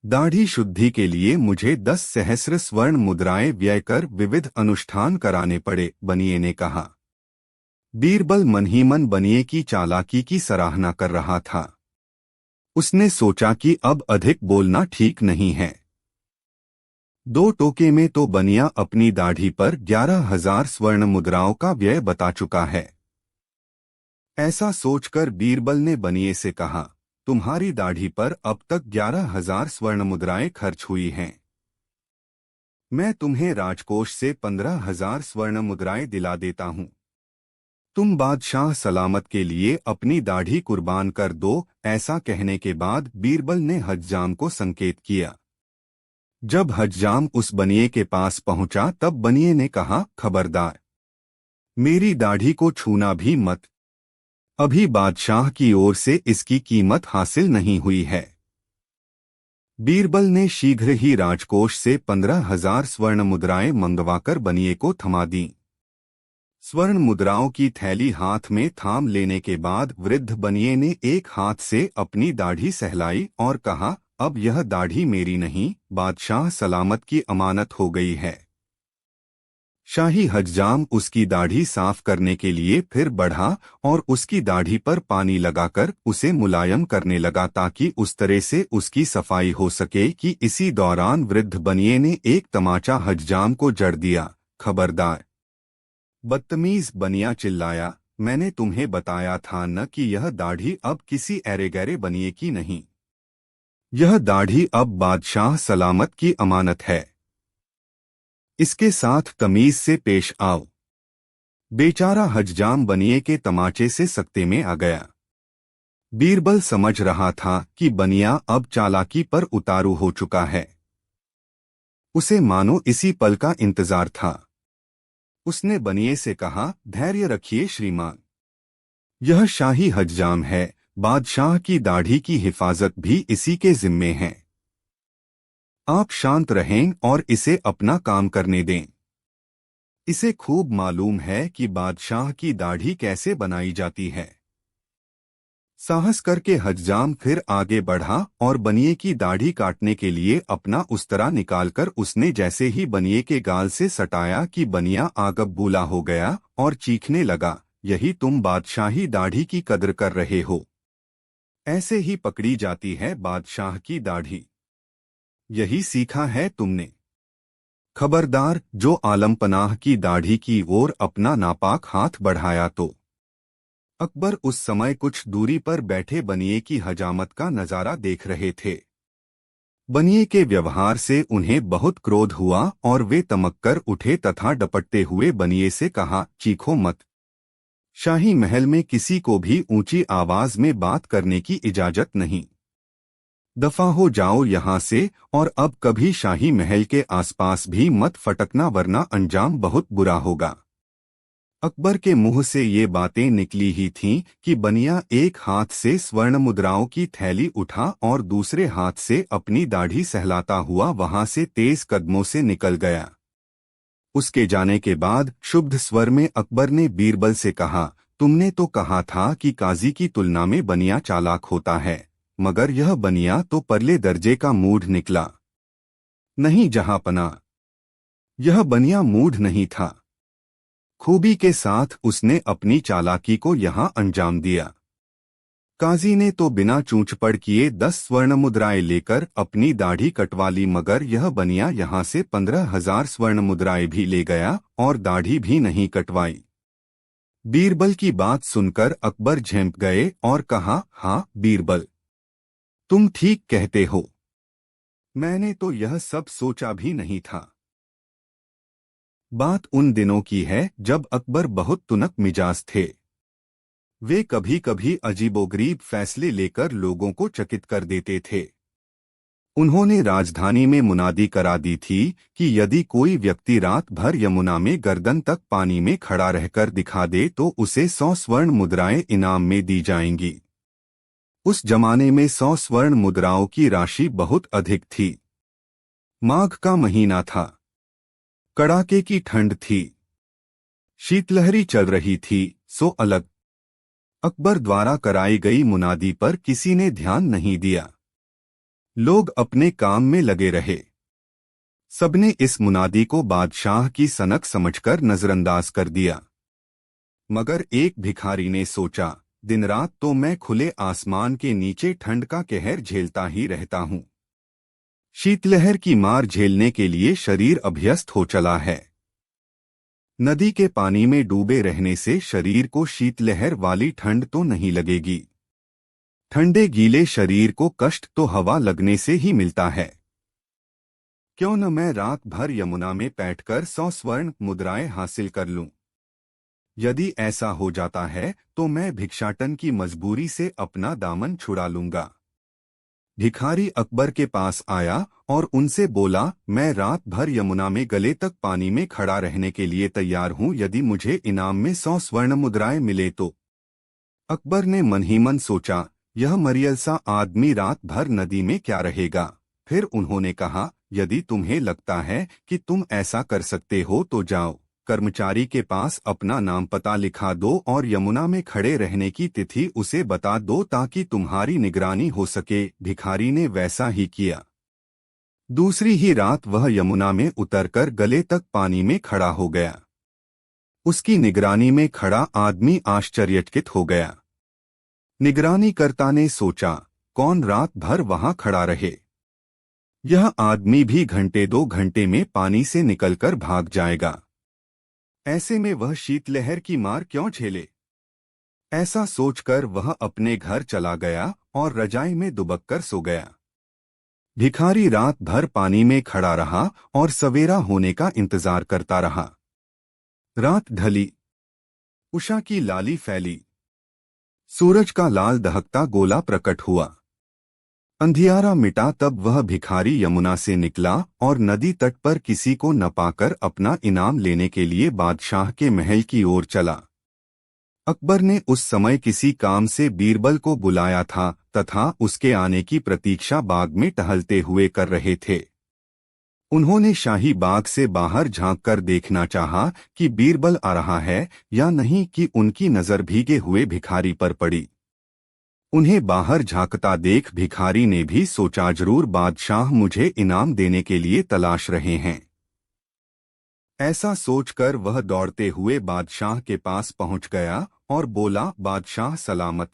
दाढ़ी शुद्धि के लिए मुझे 10 सहस्र स्वर्ण मुद्राएं व्यय कर विविध अनुष्ठान कराने पड़े, बनिए ने कहा। बीरबल मन ही मन बनिए की चालाकी की सराहना कर रहा था। उसने सोचा कि अब अधिक बोलना ठीक नहीं है। 2 टोके में तो बनिया अपनी दाढ़ी पर 11,000 स्वर्ण मुद्राओं का व्यय बता चुका है। ऐसा सोचकर बीरबल ने बनिए से कहा, तुम्हारी दाढ़ी पर अब तक 11,000 स्वर्ण मुद्राएं खर्च हुई हैं। मैं तुम्हें राजकोष से 15,000 स्वर्ण मुद्राएं दिला देता हूं। तुम बादशाह सलामत के लिए अपनी दाढ़ी कुर्बान कर दो। ऐसा कहने के बाद बीरबल ने हज्जाम को संकेत किया। जब हज्जाम उस बनिए के पास पहुंचा तब बनिए ने कहा, खबरदार, मेरी दाढ़ी को छूना भी मत। अभी बादशाह की ओर से इसकी कीमत हासिल नहीं हुई है। बीरबल ने शीघ्र ही राजकोष से 15,000 स्वर्ण मुद्राएं मंगवाकर बनिए को थमा दी। स्वर्ण मुद्राओं की थैली हाथ में थाम लेने के बाद वृद्ध बनिए ने एक हाथ से अपनी दाढ़ी सहलाई और कहा, अब यह दाढ़ी मेरी नहीं, बादशाह सलामत की अमानत हो गई है। शाही हज्जाम उसकी दाढ़ी साफ करने के लिए फिर बढ़ा और उसकी दाढ़ी पर पानी लगाकर उसे मुलायम करने लगा ताकि उस तरह से उसकी सफाई हो सके कि इसी दौरान वृद्ध बनिए ने एक तमाचा हज्जाम को जड़ दिया। खबरदार बदतमीज, बनिया चिल्लाया, मैंने तुम्हें बताया था न कि यह दाढ़ी अब किसी ऐरे गैरे बनिए की नहीं। यह दाढ़ी अब बादशाह सलामत की अमानत है। इसके साथ तमीज से पेश आओ। बेचारा हज्जाम बनिए के तमाचे से सकते में आ गया। बीरबल समझ रहा था कि बनिया अब चालाकी पर उतारू हो चुका है। उसे मानो इसी पल का इंतजार था। उसने बनिए से कहा, धैर्य रखिए श्रीमान, यह शाही हज्जाम है, बादशाह की दाढ़ी की हिफाजत भी इसी के जिम्मे है। आप शांत रहें और इसे अपना काम करने दें। इसे खूब मालूम है कि बादशाह की दाढ़ी कैसे बनाई जाती है। साहस करके हज्जाम फिर आगे बढ़ा और बनिए की दाढ़ी काटने के लिए अपना उस्तरा निकालकर उसने जैसे ही बनिए के गाल से सटाया कि बनिया आगबबूला हो गया और चीखने लगा, यही तुम बादशाही दाढ़ी की कद्र कर रहे हो। ऐसे ही पकड़ी जाती है बादशाह की दाढ़ी। यही सीखा है तुमने। खबरदार, जो आलमपनाह की दाढ़ी की ओर अपना नापाक हाथ बढ़ाया तो। अकबर उस समय कुछ दूरी पर बैठे बनिए की हजामत का नजारा देख रहे थे। बनिए के व्यवहार से उन्हें बहुत क्रोध हुआ और वे तमक्कर उठे तथा डपटते हुए बनिए से कहा, चीखो मत। शाही महल में किसी को भी ऊंची आवाज में बात करने की इजाजत नहीं। दफा हो जाओ यहाँ से और अब कभी शाही महल के आसपास भी मत फटकना वरना अंजाम बहुत बुरा होगा। अकबर के मुंह से ये बातें निकली ही थीं कि बनिया एक हाथ से स्वर्ण मुद्राओं की थैली उठा और दूसरे हाथ से अपनी दाढ़ी सहलाता हुआ वहां से तेज कदमों से निकल गया। उसके जाने के बाद शुद्ध स्वर में अकबर ने बीरबल से कहा, तुमने तो कहा था कि काजी की तुलना में बनिया चालाक होता है, मगर यह बनिया तो परले दर्जे का मूढ़ निकला। नहीं जहांपना, यह बनिया मूढ़ नहीं था। खूबी के साथ उसने अपनी चालाकी को यहां अंजाम दिया। काजी ने तो बिना चूंचपड़ किए 10 स्वर्ण मुद्राएं लेकर अपनी दाढ़ी कटवा ली, मगर यह बनिया यहां से 15,000 स्वर्ण मुद्राएं भी ले गया और दाढ़ी भी नहीं कटवाई। बीरबल की बात सुनकर अकबर झेंप गए और कहा, हाँ बीरबल, तुम ठीक कहते हो, मैंने तो यह सब सोचा भी नहीं था। बात उन दिनों की है जब अकबर बहुत तुनक मिजाज थे। वे कभी कभी अजीबोगरीब फैसले लेकर लोगों को चकित कर देते थे। उन्होंने राजधानी में मुनादी करा दी थी कि यदि कोई व्यक्ति रात भर यमुना में गर्दन तक पानी में खड़ा रहकर दिखा दे तो उसे 100 स्वर्ण मुद्राएं इनाम में दी जाएंगी। उस जमाने में 100 स्वर्ण मुद्राओं की राशि बहुत अधिक थी। माघ का महीना था। कड़ाके की ठंड थी। शीतलहरी चल रही थी। सो अलग अकबर द्वारा कराई गई मुनादी पर किसी ने ध्यान नहीं दिया। लोग अपने काम में लगे रहे। सबने इस मुनादी को बादशाह की सनक समझकर नजरअंदाज कर दिया। मगर एक भिखारी ने सोचा, दिन रात तो मैं खुले आसमान के नीचे ठंड का कहर झेलता ही रहता हूं। शीतलहर की मार झेलने के लिए शरीर अभ्यस्त हो चला है। नदी के पानी में डूबे रहने से शरीर को शीतलहर वाली ठंड तो नहीं लगेगी। ठंडे गीले शरीर को कष्ट तो हवा लगने से ही मिलता है। क्यों न मैं रात भर यमुना में बैठकर 100 स्वर्ण मुद्राएं हासिल कर लूं। यदि ऐसा हो जाता है तो मैं भिक्षाटन की मजबूरी से अपना दामन छुड़ा लूंगा। भिखारी अकबर के पास आया और उनसे बोला, मैं रात भर यमुना में गले तक पानी में खड़ा रहने के लिए तैयार हूं, यदि मुझे इनाम में 100 स्वर्ण मुद्राएं मिले तो। अकबर ने मन ही मन सोचा, यह मरियल सा आदमी रात भर नदी में क्या रहेगा। फिर उन्होंने कहा, यदि तुम्हें लगता है कि तुम ऐसा कर सकते हो तो जाओ, कर्मचारी के पास अपना नाम पता लिखा दो और यमुना में खड़े रहने की तिथि उसे बता दो ताकि तुम्हारी निगरानी हो सके। भिखारी ने वैसा ही किया। दूसरी ही रात वह यमुना में उतरकर गले तक पानी में खड़ा हो गया। उसकी निगरानी में खड़ा आदमी आश्चर्यचकित हो गया। निगरानीकर्ता ने सोचा, कौन रात भर वहां खड़ा रहे। यह आदमी भी घंटे 2 घंटे में पानी से निकलकर भाग जाएगा। ऐसे में वह शीतलहर की मार क्यों झेले। ऐसा सोचकर वह अपने घर चला गया और रजाई में दुबककर सो गया। भिखारी रात भर पानी में खड़ा रहा और सवेरा होने का इंतजार करता रहा। रात ढली। उषा की लाली फैली। सूरज का लाल दहकता गोला प्रकट हुआ। अंधियारा मिटा तब वह भिखारी यमुना से निकला और नदी तट पर किसी को न पाकर अपना इनाम लेने के लिए बादशाह के महल की ओर चला। अकबर ने उस समय किसी काम से बीरबल को बुलाया था तथा उसके आने की प्रतीक्षा बाग में टहलते हुए कर रहे थे। उन्होंने शाही बाग से बाहर झांककर देखना चाहा कि बीरबल आ रहा है या नहीं कि उनकी नजर भीगे हुए भिखारी पर पड़ी। उन्हें बाहर झांकता देख भिखारी ने भी सोचा, जरूर बादशाह मुझे इनाम देने के लिए तलाश रहे हैं। ऐसा सोचकर वह दौड़ते हुए बादशाह के पास पहुंच गया और बोला, बादशाह सलामत।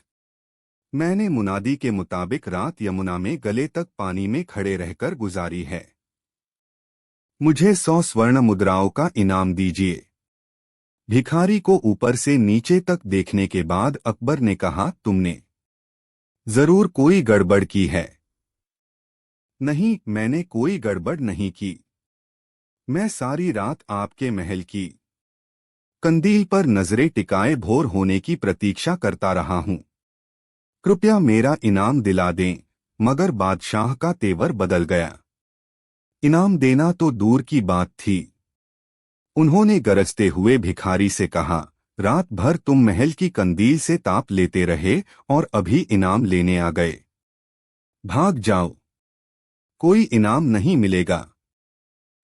मैंने मुनादी के मुताबिक रात यमुना में गले तक पानी में खड़े रहकर गुजारी है। मुझे 100 स्वर्ण मुद्राओं का इनाम दीजिए। भिखारी को ऊपर से नीचे तक देखने के बाद अकबर ने कहा, तुमने जरूर कोई गड़बड़ की है। नहीं, मैंने कोई गड़बड़ नहीं की। मैं सारी रात आपके महल की कंदील पर नजरें टिकाए भोर होने की प्रतीक्षा करता रहा हूं। कृपया मेरा इनाम दिला दें। मगर बादशाह का तेवर बदल गया। इनाम देना तो दूर की बात थी। उन्होंने गरजते हुए भिखारी से कहा, रात भर तुम महल की कंदील से ताप लेते रहे और अभी इनाम लेने आ गए। भाग जाओ, कोई इनाम नहीं मिलेगा।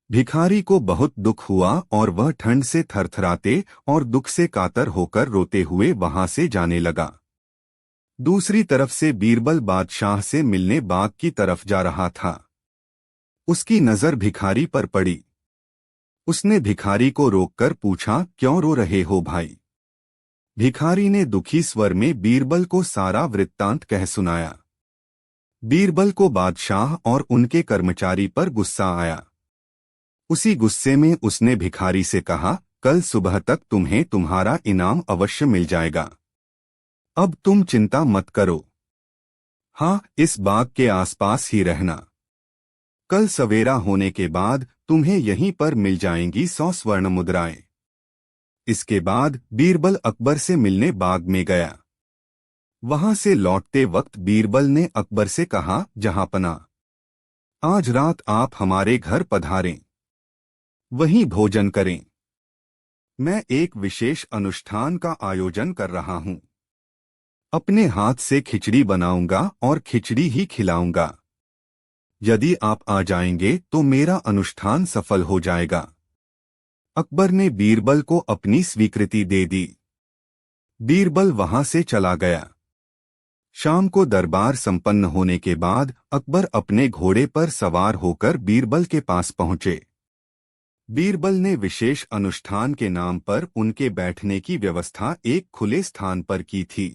भिखारी को बहुत दुख हुआ और वह ठंड से थरथराते और दुख से कातर होकर रोते हुए वहां से जाने लगा। दूसरी तरफ से बीरबल बादशाह से मिलने बाग की तरफ जा रहा था। उसकी नजर भिखारी पर पड़ी। उसने भिखारी को रोककर पूछा, क्यों रो रहे हो भाई? भिखारी ने दुखी स्वर में बीरबल को सारा वृत्तांत कह सुनाया। बीरबल को बादशाह और उनके कर्मचारी पर गुस्सा आया। उसी गुस्से में उसने भिखारी से कहा, कल सुबह तक तुम्हें तुम्हारा इनाम अवश्य मिल जाएगा। अब तुम चिंता मत करो। हाँ, इस बाग के आसपास ही रहना। कल सवेरा होने के बाद तुम्हें यहीं पर मिल जाएंगी 100 स्वर्ण मुद्राएं। इसके बाद बीरबल अकबर से मिलने बाग में गया। वहां से लौटते वक्त बीरबल ने अकबर से कहा, जहांपना, आज रात आप हमारे घर पधारें, वहीं भोजन करें। मैं एक विशेष अनुष्ठान का आयोजन कर रहा हूं। अपने हाथ से खिचड़ी बनाऊंगा और खिचड़ी ही खिलाऊंगा। यदि आप आ जाएंगे तो मेरा अनुष्ठान सफल हो जाएगा। अकबर ने बीरबल को अपनी स्वीकृति दे दी। बीरबल वहां से चला गया। शाम को दरबार संपन्न होने के बाद अकबर अपने घोड़े पर सवार होकर बीरबल के पास पहुंचे। बीरबल ने विशेष अनुष्ठान के नाम पर उनके बैठने की व्यवस्था एक खुले स्थान पर की थी।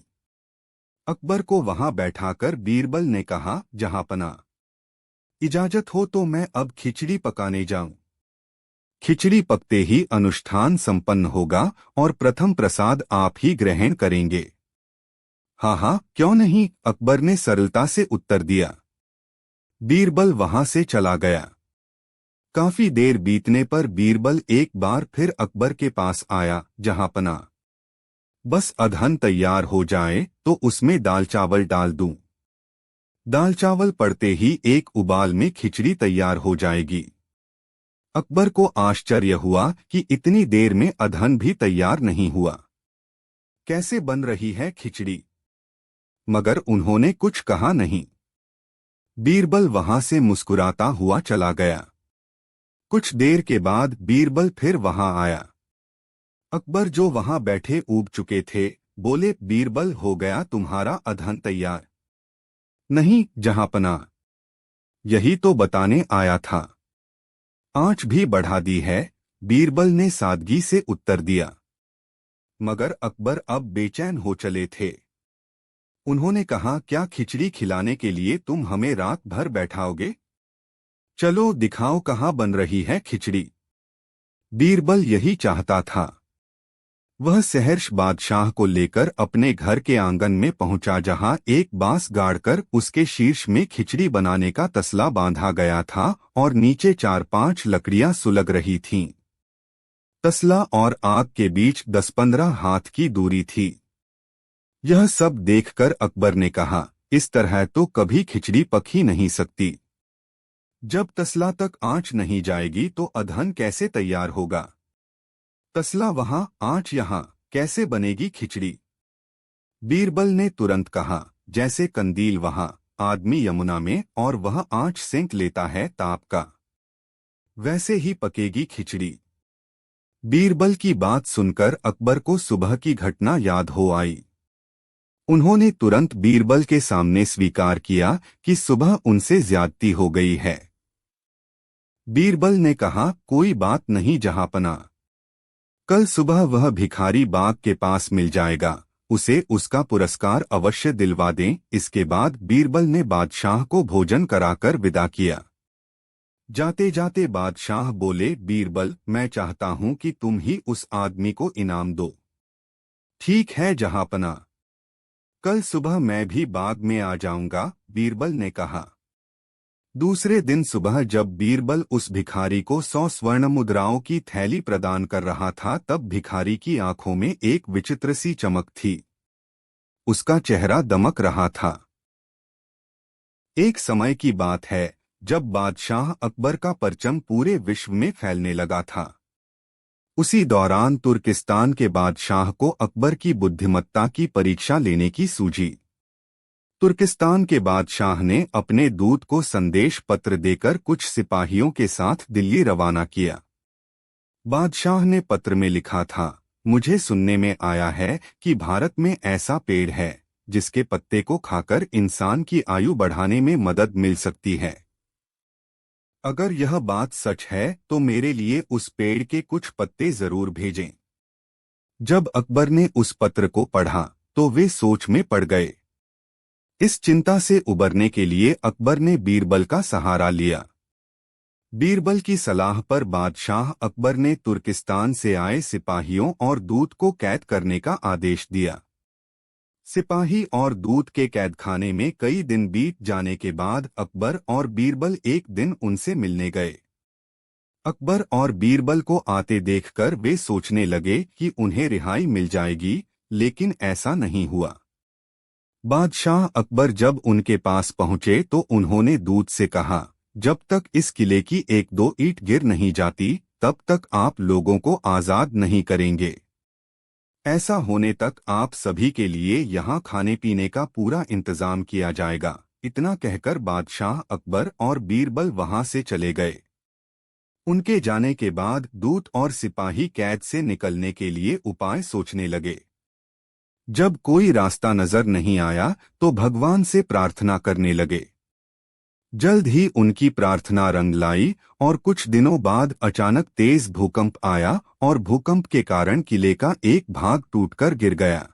अकबर को वहां बैठाकर बीरबल ने कहा, जहांपना, इजाजत हो तो मैं अब खिचड़ी पकाने जाऊं। खिचड़ी पकते ही अनुष्ठान संपन्न होगा और प्रथम प्रसाद आप ही ग्रहण करेंगे। हाँ हाँ, क्यों नहीं, अकबर ने सरलता से उत्तर दिया। बीरबल वहां से चला गया। काफी देर बीतने पर बीरबल एक बार फिर अकबर के पास आया, जहांपना, बस अधन तैयार हो जाए तो उसमें दाल चावल डाल दूं। दाल चावल पड़ते ही एक उबाल में खिचड़ी तैयार हो जाएगी। अकबर को आश्चर्य हुआ कि इतनी देर में अधन भी तैयार नहीं हुआ। कैसे बन रही है खिचड़ी? मगर उन्होंने कुछ कहा नहीं। बीरबल वहां से मुस्कुराता हुआ चला गया। कुछ देर के बाद बीरबल फिर वहां आया। अकबर जो वहां बैठे ऊब चुके थे, बोले, बीरबल, हो गया तुम्हारा अधन तैयार? नहीं जहांपना, यही तो बताने आया था। आंच भी बढ़ा दी है, बीरबल ने सादगी से उत्तर दिया। मगर अकबर अब बेचैन हो चले थे। उन्होंने कहा, क्या खिचड़ी खिलाने के लिए तुम हमें रात भर बैठाओगे? चलो दिखाओ कहाँ बन रही है खिचड़ी। बीरबल यही चाहता था। वह सहर्ष बादशाह को लेकर अपने घर के आंगन में पहुंचा, जहां एक बांस गाड़कर उसके शीर्ष में खिचड़ी बनाने का तसला बांधा गया था और नीचे 4-5 लकड़ियां सुलग रही थीं। तसला और आग के बीच 10-15 हाथ की दूरी थी। यह सब देखकर अकबर ने कहा, इस तरह तो कभी खिचड़ी पक ही नहीं सकती। जब तसला तक आंच नहीं जाएगी तो अधन कैसे तैयार होगा? तसला वहां, आंच यहां, कैसे बनेगी खिचड़ी? बीरबल ने तुरंत कहा, जैसे कंदील वहां, आदमी यमुना में, और वह आंच सेंक लेता है ताप का, वैसे ही पकेगी खिचड़ी। बीरबल की बात सुनकर अकबर को सुबह की घटना याद हो आई। उन्होंने तुरंत बीरबल के सामने स्वीकार किया कि सुबह उनसे ज्यादती हो गई है। बीरबल ने कहा, कोई बात नहीं जहांपना, कल सुबह वह भिखारी बाग के पास मिल जाएगा, उसे उसका पुरस्कार अवश्य दिलवा दें। इसके बाद बीरबल ने बादशाह को भोजन कराकर विदा किया। जाते जाते बादशाह बोले, बीरबल, मैं चाहता हूं कि तुम ही उस आदमी को इनाम दो। ठीक है जहांपना, कल सुबह मैं भी बाग में आ जाऊंगा, बीरबल ने कहा। दूसरे दिन सुबह जब बीरबल उस भिखारी को 100 स्वर्ण मुद्राओं की थैली प्रदान कर रहा था, तब भिखारी की आंखों में एक विचित्र सी चमक थी। उसका चेहरा दमक रहा था। एक समय की बात है जब बादशाह अकबर का परचम पूरे विश्व में फैलने लगा था। उसी दौरान तुर्किस्तान के बादशाह को अकबर की बुद्धिमत्ता की परीक्षा लेने की सूझी। तुर्किस्तान के बादशाह ने अपने दूत को संदेश पत्र देकर कुछ सिपाहियों के साथ दिल्ली रवाना किया। बादशाह ने पत्र में लिखा था, मुझे सुनने में आया है कि भारत में ऐसा पेड़ है जिसके पत्ते को खाकर इंसान की आयु बढ़ाने में मदद मिल सकती है। अगर यह बात सच है तो मेरे लिए उस पेड़ के कुछ पत्ते जरूर भेजें। जब अकबर ने उस पत्र को पढ़ा तो वे सोच में पड़ गए। इस चिंता से उबरने के लिए अकबर ने बीरबल का सहारा लिया। बीरबल की सलाह पर बादशाह अकबर ने तुर्किस्तान से आए सिपाहियों और दूत को कैद करने का आदेश दिया। सिपाही और दूत के कैदखाने में कई दिन बीत जाने के बाद अकबर और बीरबल एक दिन उनसे मिलने गए। अकबर और बीरबल को आते देखकर वे सोचने लगे कि उन्हें रिहाई मिल जाएगी, लेकिन ऐसा नहीं हुआ। बादशाह अकबर जब उनके पास पहुंचे तो उन्होंने दूत से कहा, जब तक इस किले की एक दो ईंट गिर नहीं जाती तब तक आप लोगों को आजाद नहीं करेंगे। ऐसा होने तक आप सभी के लिए यहाँ खाने पीने का पूरा इंतजाम किया जाएगा। इतना कहकर बादशाह अकबर और बीरबल वहां से चले गए। उनके जाने के बाद दूत और सिपाही कैद से निकलने के लिए उपाय सोचने लगे। जब कोई रास्ता नजर नहीं आया तो भगवान से प्रार्थना करने लगे। जल्द ही उनकी प्रार्थना रंग लाई और कुछ दिनों बाद अचानक तेज भूकंप आया और भूकंप के कारण किले का एक भाग टूटकर गिर गया।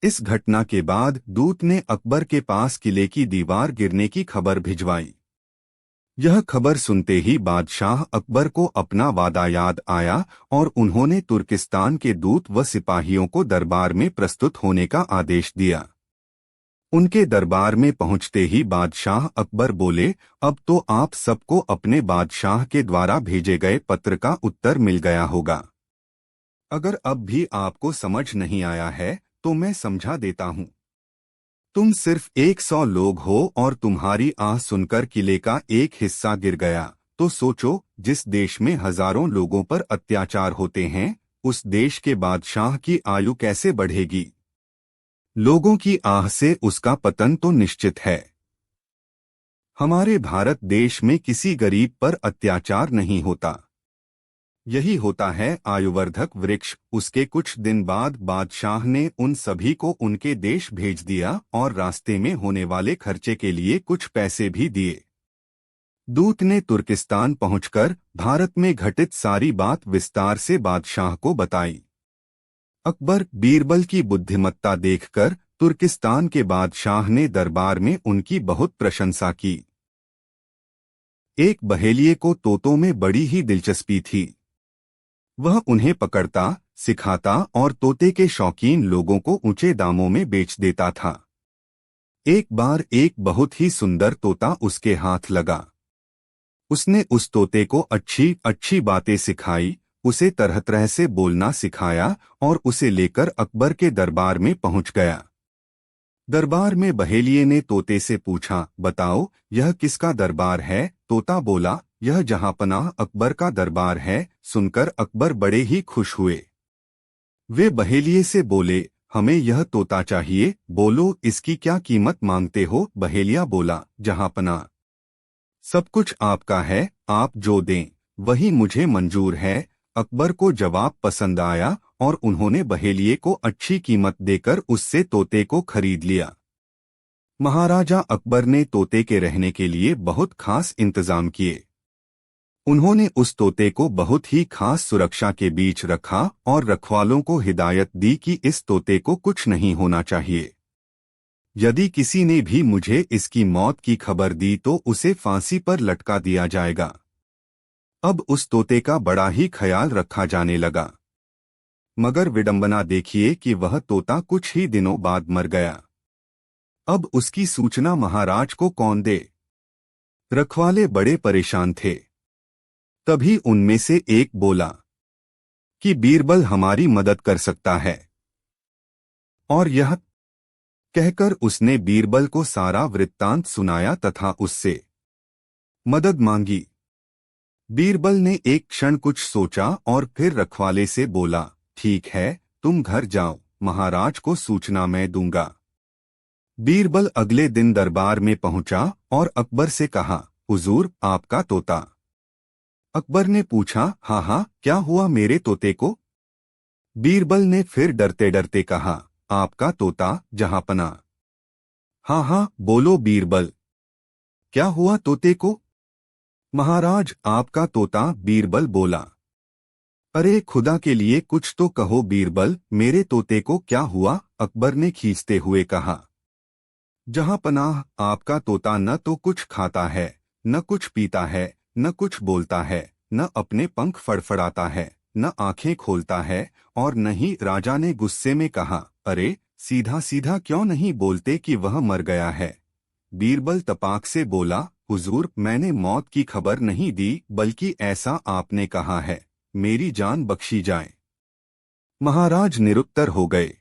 इस घटना के बाद दूत ने अकबर के पास किले की दीवार गिरने की खबर भिजवाई। यह खबर सुनते ही बादशाह अकबर को अपना वादा याद आया और उन्होंने तुर्किस्तान के दूत व सिपाहियों को दरबार में प्रस्तुत होने का आदेश दिया। उनके दरबार में पहुंचते ही बादशाह अकबर बोले, अब तो आप सबको अपने बादशाह के द्वारा भेजे गए पत्र का उत्तर मिल गया होगा। अगर अब भी आपको समझ नहीं आया है तो मैं समझा देता हूँ। तुम सिर्फ 100 लोग हो और तुम्हारी आह सुनकर किले का एक हिस्सा गिर गया, तो सोचो जिस देश में हजारों लोगों पर अत्याचार होते हैं उस देश के बादशाह की आयु कैसे बढ़ेगी। लोगों की आह से उसका पतन तो निश्चित है। हमारे भारत देश में किसी गरीब पर अत्याचार नहीं होता। यही होता है आयुवर्धक वृक्ष। उसके कुछ दिन बाद बादशाह ने उन सभी को उनके देश भेज दिया और रास्ते में होने वाले खर्चे के लिए कुछ पैसे भी दिए। दूत ने तुर्किस्तान पहुंचकर भारत में घटित सारी बात विस्तार से बादशाह को बताई। अकबर बीरबल की बुद्धिमत्ता देखकर तुर्किस्तान के बादशाह ने दरबार में उनकी बहुत प्रशंसा की। एक बहेलिये को तोतों में बड़ी ही दिलचस्पी थी। वह उन्हें पकड़ता, सिखाता और तोते के शौकीन लोगों को ऊंचे दामों में बेच देता था। एक बार एक बहुत ही सुंदर तोता उसके हाथ लगा। उसने उस तोते को अच्छी अच्छी बातें सिखाई, उसे तरह तरह से बोलना सिखाया और उसे लेकर अकबर के दरबार में पहुंच गया। दरबार में बहेलिये ने तोते से पूछा, बताओ यह किसका दरबार है? तोता बोला, यह जहांपनाह अकबर का दरबार है। सुनकर अकबर बड़े ही खुश हुए। वे बहेलिये से बोले, हमें यह तोता चाहिए, बोलो इसकी क्या कीमत मांगते हो? बहेलिया बोला, जहांपनाह सब कुछ आपका है, आप जो दें वही मुझे मंजूर है। अकबर को जवाब पसंद आया और उन्होंने बहेलिये को अच्छी कीमत देकर उससे तोते को खरीद लिया। महाराजा अकबर ने तोते के रहने के लिए बहुत खास इंतजाम किए। उन्होंने उस तोते को बहुत ही खास सुरक्षा के बीच रखा और रखवालों को हिदायत दी कि इस तोते को कुछ नहीं होना चाहिए। यदि किसी ने भी मुझे इसकी मौत की खबर दी तो उसे फांसी पर लटका दिया जाएगा। अब उस तोते का बड़ा ही ख्याल रखा जाने लगा। मगर विडंबना देखिए कि वह तोता कुछ ही दिनों बाद मर गया। अब उसकी सूचना महाराज को कौन दे? रखवाले बड़े परेशान थे। तभी उनमें से एक बोला कि बीरबल हमारी मदद कर सकता है। और यह कहकर उसने बीरबल को सारा वृत्तांत सुनाया तथा उससे मदद मांगी। बीरबल ने एक क्षण कुछ सोचा और फिर रखवाले से बोला, ठीक है, तुम घर जाओ, महाराज को सूचना मैं दूंगा। बीरबल अगले दिन दरबार में पहुंचा और अकबर से कहा, हुजूर, आपका तोता। अकबर ने पूछा, हाँ हाँ, क्या हुआ मेरे तोते को? बीरबल ने फिर डरते डरते कहा, आपका तोता जहांपना। हाँ हाँ, बोलो बीरबल, क्या हुआ तोते को? महाराज, आपका तोता। बीरबल बोला। अरे खुदा के लिए कुछ तो कहो बीरबल, मेरे तोते को क्या हुआ? अकबर ने खींचते हुए कहा। जहां पनाह, आपका तोता न तो कुछ खाता है, न कुछ पीता है, न कुछ बोलता है, न अपने पंख फड़फड़ाता है, न आंखें खोलता है, और न ही। राजा ने गुस्से में कहा, अरे सीधा सीधा क्यों नहीं बोलते कि वह मर गया है? बीरबल तपाक से बोला, हुजूर, मैंने मौत की खबर नहीं दी, बल्कि ऐसा आपने कहा है, मेरी जान बख्शी जाए। महाराज निरुत्तर हो गए।